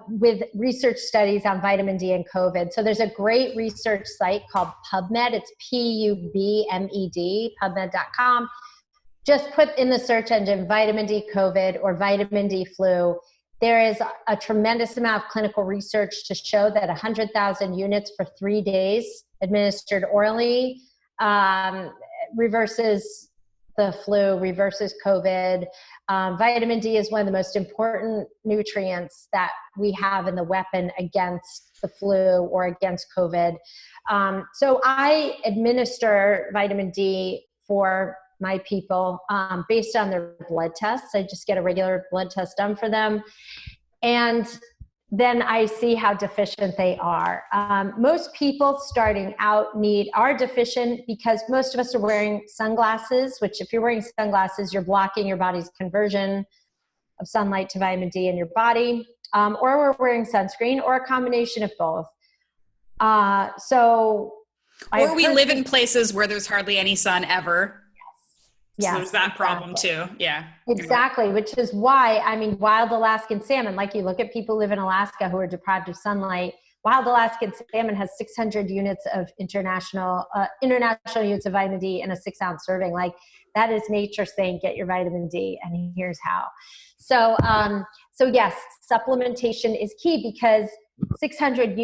with research studies on vitamin D and COVID. So there's a great research site called PubMed. It's PUBMED, PubMed.com. Just put in the search engine vitamin D COVID or vitamin D flu. There is a tremendous amount of clinical research to show that 100,000 units for 3 days administered orally reverses the flu, reverses COVID. Vitamin D is one of the most important nutrients that we have in the weapon against the flu or against COVID. So I administer vitamin D for my people based on their blood tests. I just get a regular blood test done for them. And then I see how deficient they are. Most people starting out are deficient because most of us are wearing sunglasses, which if you're wearing sunglasses, you're blocking your body's conversion of sunlight to vitamin D in your body, or we're wearing sunscreen, or a combination of both. Or we live in places where there's hardly any sun ever. Yes. So there's that problem too. Yeah. Exactly. Which is why, I mean, wild Alaskan salmon, like you look at people who live in Alaska who are deprived of sunlight, wild Alaskan salmon has 600 units of international units of vitamin D in a 6-ounce serving. Like that is nature saying, get your vitamin D, and here's how. So yes, supplementation is key because 600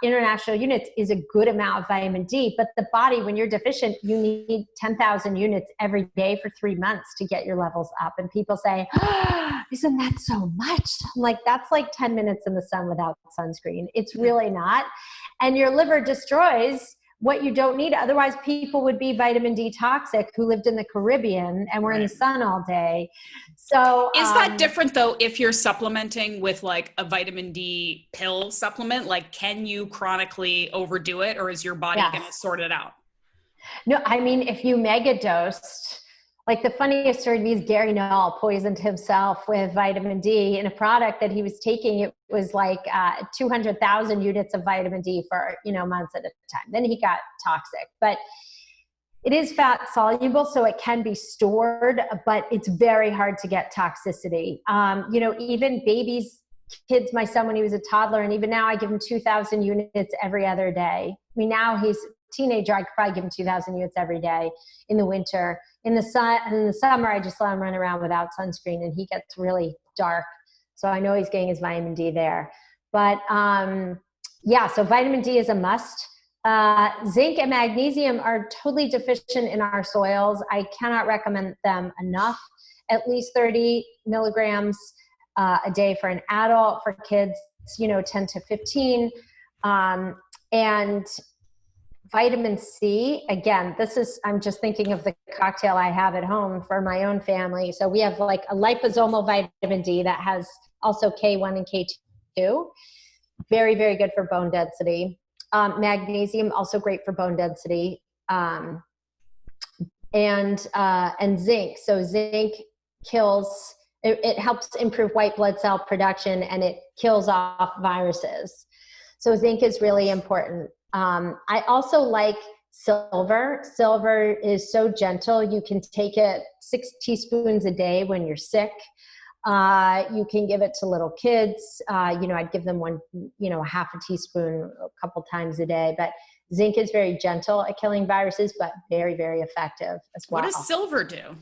international units is a good amount of vitamin D, but the body, when you're deficient, you need 10,000 units every day for 3 months to get your levels up. And people say, oh, isn't that so much? I'm like, that's like 10 minutes in the sun without sunscreen. It's really not. And your liver destroys what you don't need. Otherwise, people would be vitamin D toxic who lived in the Caribbean and were in the sun all day. So is that different though if you're supplementing with like a vitamin D pill supplement? Like, can you chronically overdo it, or is your body going to sort it out? No, I mean, if you mega dosed, like the funniest story to me is Gary Null poisoned himself with vitamin D in a product that he was taking. It was like 200,000 units of vitamin D for, months at a time. Then he got toxic, but it is fat soluble, so it can be stored, but it's very hard to get toxicity. Even babies, kids, my son, when he was a toddler, and even now I give him 2,000 units every other day. I mean, now he's a teenager, I could probably give him 2,000 units every day in the winter. In the summer, I just let him run around without sunscreen, and he gets really dark. So I know he's getting his vitamin D there. But so vitamin D is a must. Zinc and magnesium are totally deficient in our soils. I cannot recommend them enough. At least 30 milligrams a day for an adult. For kids, 10 to 15. And vitamin C, again, I'm just thinking of the cocktail I have at home for my own family. So we have like a liposomal vitamin D that has also K1 and K2. Very, very good for bone density. Magnesium, also great for bone density. And zinc. So zinc kills, it helps improve white blood cell production, and it kills off viruses. So zinc is really important. I also like silver. Silver is so gentle. You can take it 6 teaspoons a day when you're sick. You can give it to little kids. I'd give them one, half a teaspoon a couple times a day. But zinc is very gentle at killing viruses, but very, very effective as well. What does silver do?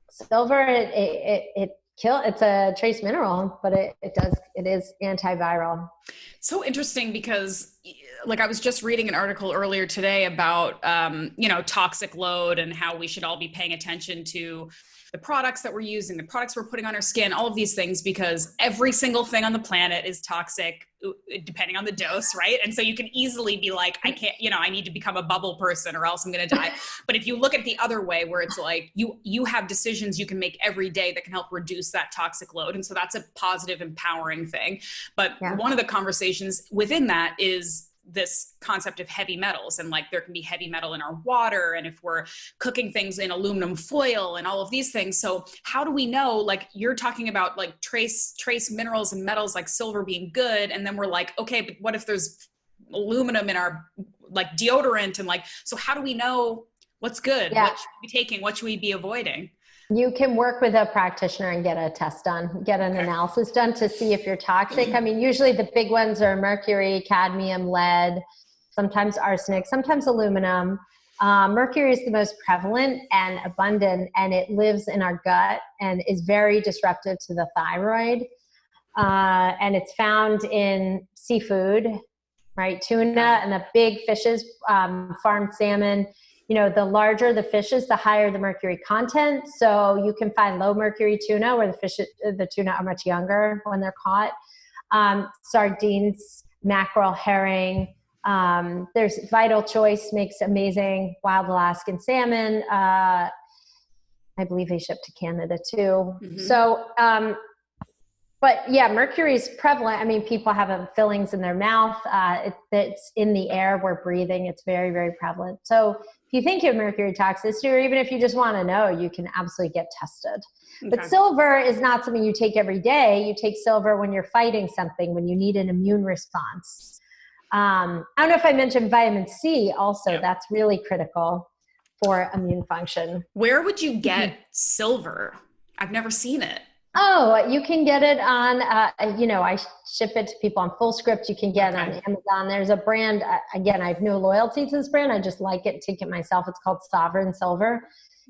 Silver, it's a trace mineral, but it is antiviral. So interesting because like I was just reading an article earlier today about, toxic load and how we should all be paying attention to the products that we're using, the products we're putting on our skin, all of these things, because every single thing on the planet is toxic depending on the dose, right? And so you can easily be like, I can't, I need to become a bubble person or else I'm going to die. But if you look at the other way where it's like you have decisions you can make every day that can help reduce that toxic load. And so that's a positive, empowering thing. But one of the conversations within that is this concept of heavy metals, and like there can be heavy metal in our water, and if we're cooking things in aluminum foil and all of these things. So how do we know, like you're talking about like trace minerals and metals like silver being good, and then we're like, okay, but what if there's aluminum in our like deodorant, and like, so how do we know what's good? What should we be taking? What should we be avoiding? You can work with a practitioner and get a test done, get an analysis done to see if you're toxic. I mean, usually the big ones are mercury, cadmium, lead, sometimes arsenic, sometimes aluminum. Mercury is the most prevalent and abundant, and it lives in our gut and is very disruptive to the thyroid. And it's found in seafood, right? Tuna and the big fishes, farmed salmon. The larger the fishes, the higher the mercury content. So you can find low mercury tuna where the tuna are much younger when they're caught. Sardines, mackerel, herring. There's Vital Choice makes amazing wild Alaskan salmon. I believe they ship to Canada too. Mm-hmm. So, but yeah, mercury is prevalent. I mean, people have fillings in their mouth. It's in the air we're breathing. It's very, very prevalent. So if you think you have mercury toxicity, or even if you just want to know, you can absolutely get tested. Okay. But silver is not something you take every day. You take silver when you're fighting something, when you need an immune response. I don't know if I mentioned vitamin C also. Yep. That's really critical for immune function. Where would you get silver? I've never seen it. Oh, you can get it on, I ship it to people on Fullscript. You can get it on Amazon. There's a brand, again, I have no loyalty to this brand. I just like it, take it myself. It's called Sovereign Silver.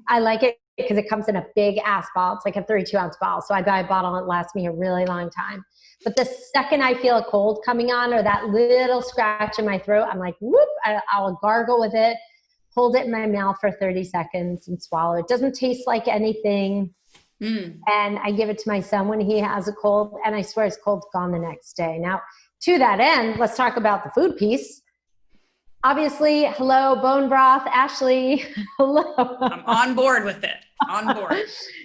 I like it because it comes in a big ass bottle. It's like a 32-ounce bottle. So I buy a bottle and it lasts me a really long time. But the second I feel a cold coming on or that little scratch in my throat, I'm like, whoop, I'll gargle with it, hold it in my mouth for 30 seconds and swallow. It doesn't taste like anything. And I give it to my son when he has a cold, and I swear his cold's gone the next day. Now, to that end, let's talk about the food piece. Obviously, hello, bone broth. Ashleigh, hello. I'm on board with it. On board.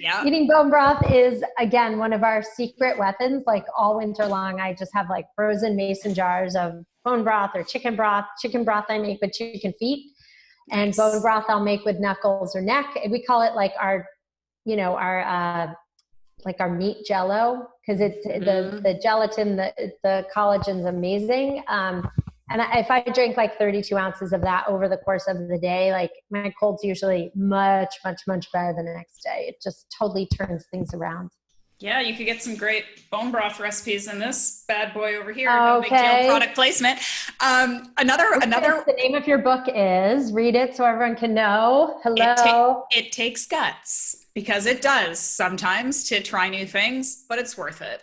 Yeah. Eating bone broth is, again, one of our secret weapons. Like all winter long, I just have like frozen mason jars of bone broth or chicken broth. Chicken broth I make with chicken feet, and bone broth I'll make with knuckles or neck. We call it like our meat jello, because it's the gelatin, the collagen's amazing. And if I drink like 32 ounces of that over the course of the day, like my cold's usually much, much, much better the next day. It just totally turns things around. Yeah, you could get some great bone broth recipes in this bad boy over here. Okay. No big deal, product placement. Another. The name of your book is, read it so everyone can know. Hello. It takes guts, because it does sometimes, to try new things, but it's worth it.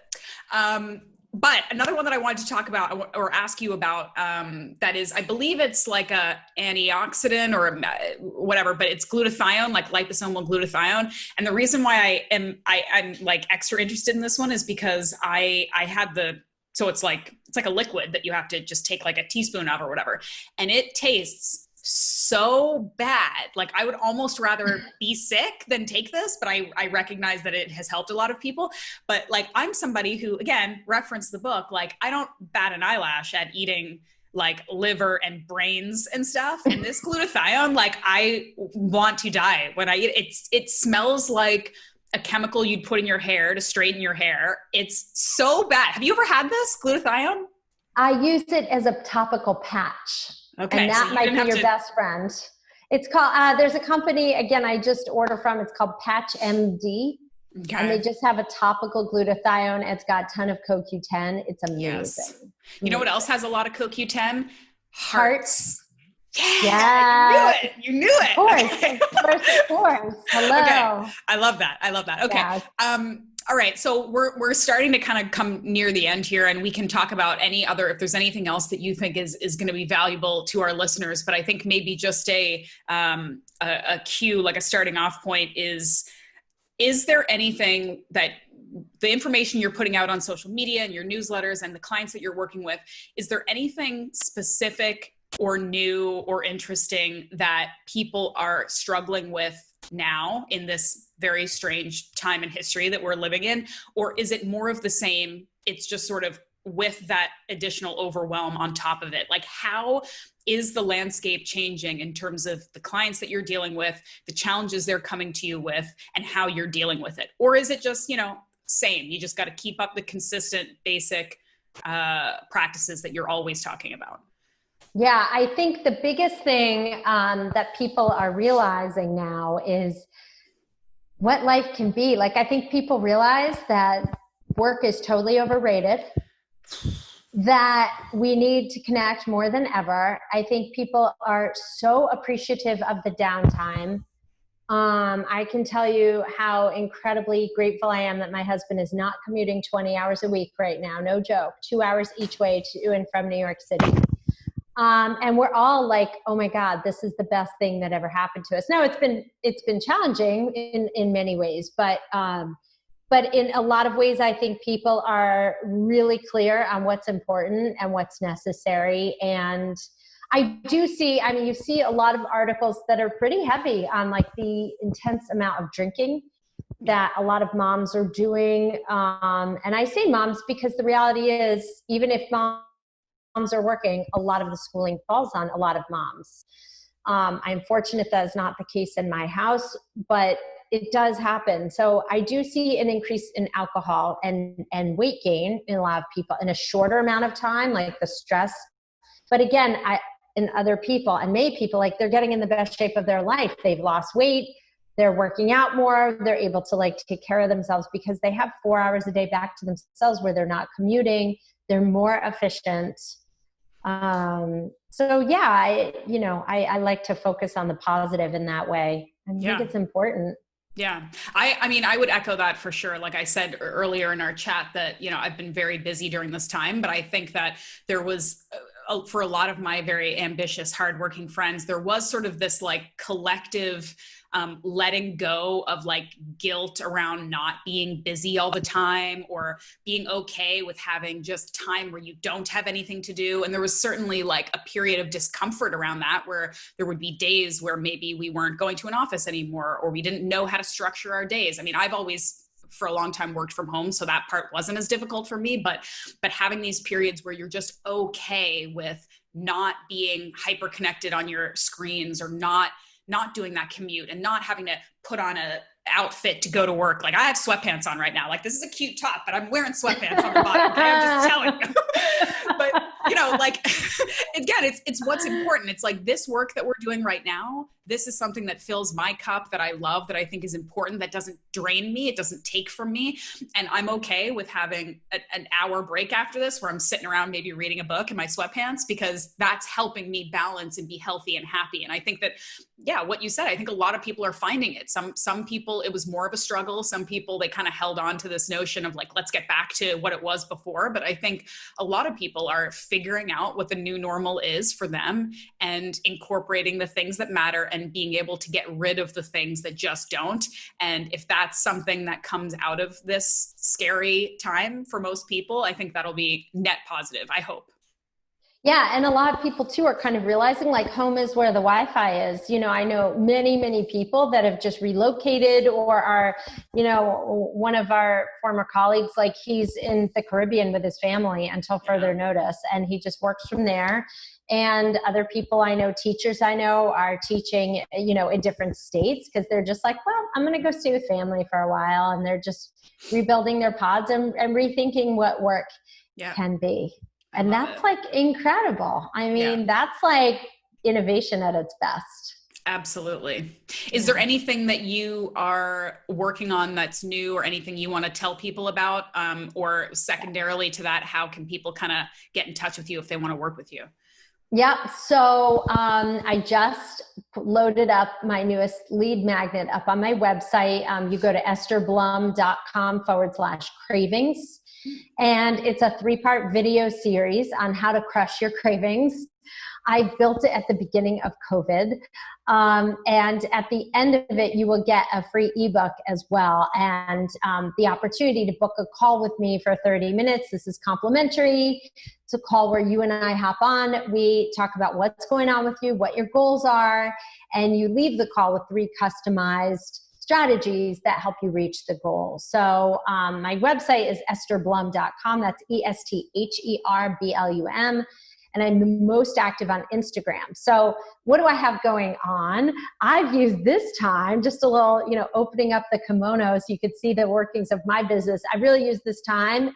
But another one that I wanted to talk about or ask you about, that is, I believe it's like a antioxidant or whatever, but it's glutathione, like liposomal glutathione. And the reason why I'm like extra interested in this one is because I had so it's like a liquid that you have to just take like a teaspoon of or whatever. And it tastes so bad. Like I would almost rather be sick than take this, but I recognize that it has helped a lot of people. But like, I'm somebody who, again, reference the book, like I don't bat an eyelash at eating like liver and brains and stuff. And this glutathione, like I want to die when I eat it. It smells like a chemical you'd put in your hair to straighten your hair. It's so bad. Have you ever had this glutathione? I use it as a topical patch. Okay, and that might be your best friend. It's called, there's a company, again, I just order from, it's called Patch MD. Okay. And they just have a topical glutathione. It's got a ton of CoQ10. It's amazing. Yes. You know what else has a lot of CoQ10? Hearts. Yeah. You knew it. Of course. Hello. Okay. I love that. Okay. Yeah. All right. So we're starting to kind of come near the end here, and we can talk about if there's anything else that you think is going to be valuable to our listeners. But I think maybe just a cue, like a starting off point is there anything that the information you're putting out on social media and your newsletters and the clients that you're working with, is there anything specific or new or interesting that people are struggling with now in this very strange time in history that we're living in? Or is it more of the same? It's just sort of with that additional overwhelm on top of it. Like, how is the landscape changing in terms of the clients that you're dealing with, the challenges they're coming to you with, and how you're dealing with it? Or is it just, same? You just got to keep up the consistent basic practices that you're always talking about? Yeah, I think the biggest thing that people are realizing now is what life can be. Like, I think people realize that work is totally overrated, that we need to connect more than ever. I think people are so appreciative of the downtime. I can tell you how incredibly grateful I am that my husband is not commuting 20 hours a week right now. No joke. 2 hours each way to and from New York City. And we're all like, oh my God, this is the best thing that ever happened to us. Now it's been challenging in many ways, but in a lot of ways, I think people are really clear on what's important and what's necessary. And I do see, I mean, you see a lot of articles that are pretty heavy on like the intense amount of drinking that a lot of moms are doing. And I say moms because the reality is, even if moms are working, a lot of the schooling falls on a lot of moms. I'm fortunate that is not the case in my house, but it does happen. So I do see an increase in alcohol and weight gain in a lot of people in a shorter amount of time, like the stress. But again, in other people, and many people, like they're getting in the best shape of their life. They've lost weight. They're working out more. They're able to like take care of themselves because they have 4 hours a day back to themselves where they're not commuting. They're more efficient. So yeah, I like to focus on the positive in that way. I think it's important. Yeah. I mean, I would echo that for sure. Like I said earlier in our chat that, I've been very busy during this time, but I think that there was, for a lot of my very ambitious, hardworking friends, there was sort of this like collective letting go of like guilt around not being busy all the time, or being okay with having just time where you don't have anything to do. And there was certainly like a period of discomfort around that, where there would be days where maybe we weren't going to an office anymore, or we didn't know how to structure our days. I mean, I've always for a long time worked from home, so that part wasn't as difficult for me, but having these periods where you're just okay with not being hyper connected on your screens, or not doing that commute, and not having to put on a outfit to go to work. Like I have sweatpants on right now. Like this is a cute top, but I'm wearing sweatpants on the bottom. Okay? I'm just telling you. But like again, it's what's important. It's like this work that we're doing right now. This is something that fills my cup, that I love, that I think is important, that doesn't drain me. It doesn't take from me. And I'm okay with having an hour break after this where I'm sitting around maybe reading a book in my sweatpants, because that's helping me balance and be healthy and happy. And I think that, what you said, I think a lot of people are finding it. Some people, it was more of a struggle. Some people, they kind of held on to this notion of like, let's get back to what it was before. But I think a lot of people are figuring out what the new normal is for them, and incorporating the things that matter, and being able to get rid of the things that just don't. And if that's something that comes out of this scary time for most people, I think that'll be net positive, I hope. Yeah. And a lot of people too are kind of realizing like home is where the Wi-Fi is. I know many people that have just relocated, or are, one of our former colleagues, like he's in the Caribbean with his family until further notice, and he just works from there. And other people I know, teachers I know, are teaching, in different states, because they're just like, well, I'm going to go stay with family for a while. And they're just rebuilding their pods and rethinking what work can be. And that's like incredible. I mean, that's like innovation at its best. Absolutely. Is there anything that you are working on that's new, or anything you want to tell people about? Or secondarily to that, how can people kind of get in touch with you if they want to work with you? Yeah. So I just loaded up my newest lead magnet up on my website. You go to estherblum.com/cravings. And it's a 3-part video series on how to crush your cravings. I built it at the beginning of COVID. And at the end of it, you will get a free ebook as well. And the opportunity to book a call with me for 30 minutes. This is complimentary. It's a call where you and I hop on. We talk about what's going on with you, what your goals are, and you leave the call with 3 customized strategies that help you reach the goal. So my website is estherblum.com. That's ESTHERBLUM. And I'm most active on Instagram. So what do I have going on? I've used this time, just a little, opening up the kimono so you could see the workings of my business. I really used this time.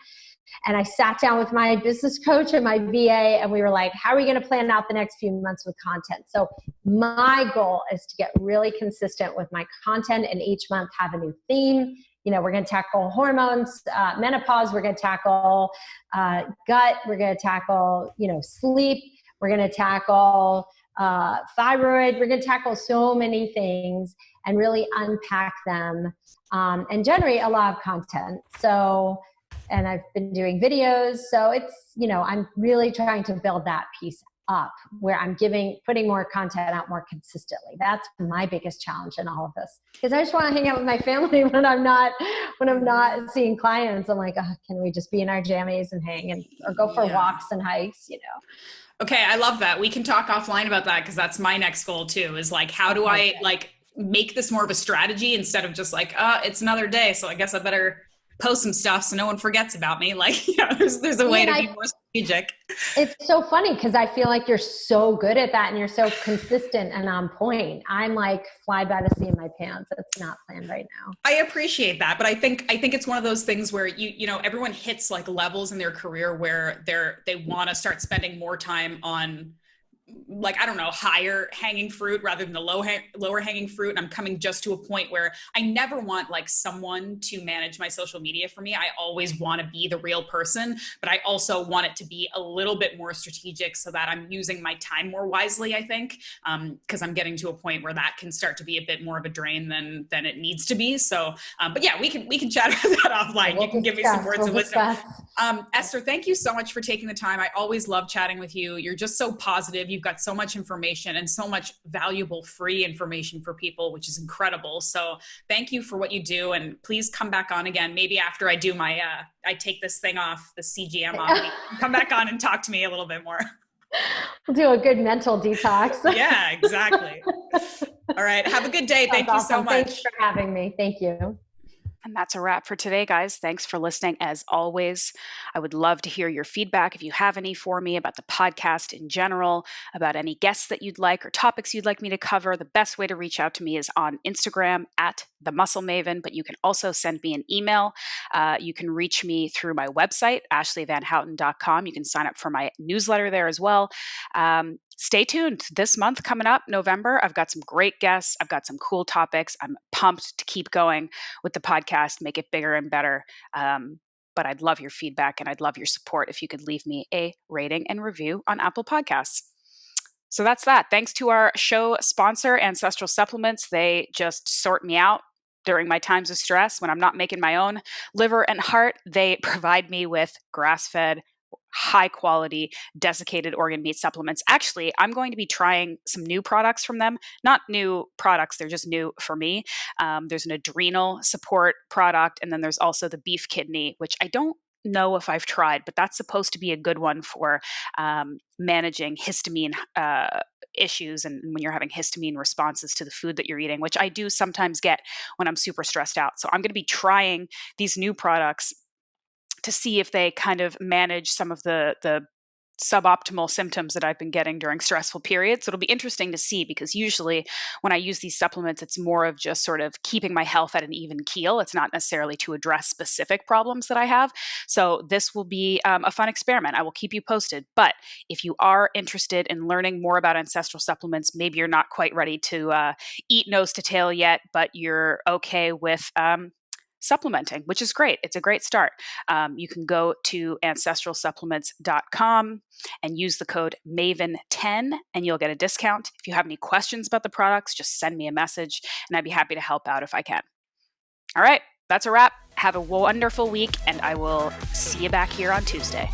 And I sat down with my business coach and my VA, and we were like, how are we going to plan out the next few months with content? So my goal is to get really consistent with my content, and each month have a new theme. We're going to tackle hormones, menopause. We're going to tackle gut. We're going to tackle, sleep. We're going to tackle thyroid. We're going to tackle so many things and really unpack them and generate a lot of content. And I've been doing videos. So it's, I'm really trying to build that piece up, where I'm putting more content out more consistently. That's my biggest challenge in all of this, because I just want to hang out with my family when I'm not seeing clients. I'm like, oh, can we just be in our jammies and hang or go for walks and hikes, Okay. I love that. We can talk offline about that, because that's my next goal too, is like, how do I like make this more of a strategy instead of just like, it's another day, so I guess I better post some stuff so no one forgets about me. Like, there's a way to be more strategic. It's so funny because I feel like you're so good at that and you're so consistent and on point. I'm like fly by the seat of my pants. It's not planned right now. I appreciate that, but I think it's one of those things where everyone hits like levels in their career where they want to start spending more time on, like, I don't know, higher hanging fruit rather than the lower hanging fruit. And I'm coming just to a point where I never want like someone to manage my social media for me. I always want to be the real person, but I also want it to be a little bit more strategic so that I'm using my time more wisely, I think, because I'm getting to a point where that can start to be a bit more of a drain than it needs to be. So, but yeah, we can chat about that offline. You can give me some words of wisdom. Esther, thank you so much for taking the time. I always love chatting with you. You're just so positive. You've got so much information and so much valuable free information for people, which is incredible. So thank you for what you do. And please come back on again. Maybe after I do my, I take this thing off, the CGM off, come back on and talk to me a little bit more. We'll do a good mental detox. Yeah, exactly. All right. Have a good day. Thank you so much. Thanks for having me. Thank you. And that's a wrap for today, guys. Thanks for listening. As always, I would love to hear your feedback if you have any for me about the podcast in general, about any guests that you'd like or topics you'd like me to cover. The best way to reach out to me is on Instagram at The Muscle Maven, but you can also send me an email. You can reach me through my website, ashleighvanhouten.com. You can sign up for my newsletter there as well. Stay tuned. This month coming up, November, I've got some great guests. I've got some cool topics. I'm pumped to keep going with the podcast, make it bigger and better. But I'd love your feedback and I'd love your support if you could leave me a rating and review on Apple Podcasts. So that's that. Thanks to our show sponsor, Ancestral Supplements. They just sort me out during my times of stress. When I'm not making my own liver and heart, they provide me with grass-fed, high quality desiccated organ meat supplements. Actually, I'm going to be trying some new products from them. Not new products, they're just new for me. There's an adrenal support product, and then there's also the beef kidney, which I don't know if I've tried, but that's supposed to be a good one for managing histamine issues and when you're having histamine responses to the food that you're eating, which I do sometimes get when I'm super stressed out. So I'm going to be trying these new products to see if they kind of manage some of the suboptimal symptoms that I've been getting during stressful periods. So it'll be interesting to see, because usually when I use these supplements, it's more of just sort of keeping my health at an even keel. It's not necessarily to address specific problems that I have. So this will be a fun experiment. I will keep you posted. But if you are interested in learning more about ancestral supplements, maybe you're not quite ready to eat nose to tail yet, but you're okay with supplementing, which is great. It's a great start. You can go to ancestralsupplements.com and use the code MAVEN10 and you'll get a discount. If you have any questions about the products, just send me a message and I'd be happy to help out if I can. All right, that's a wrap. Have a wonderful week and I will see you back here on Tuesday.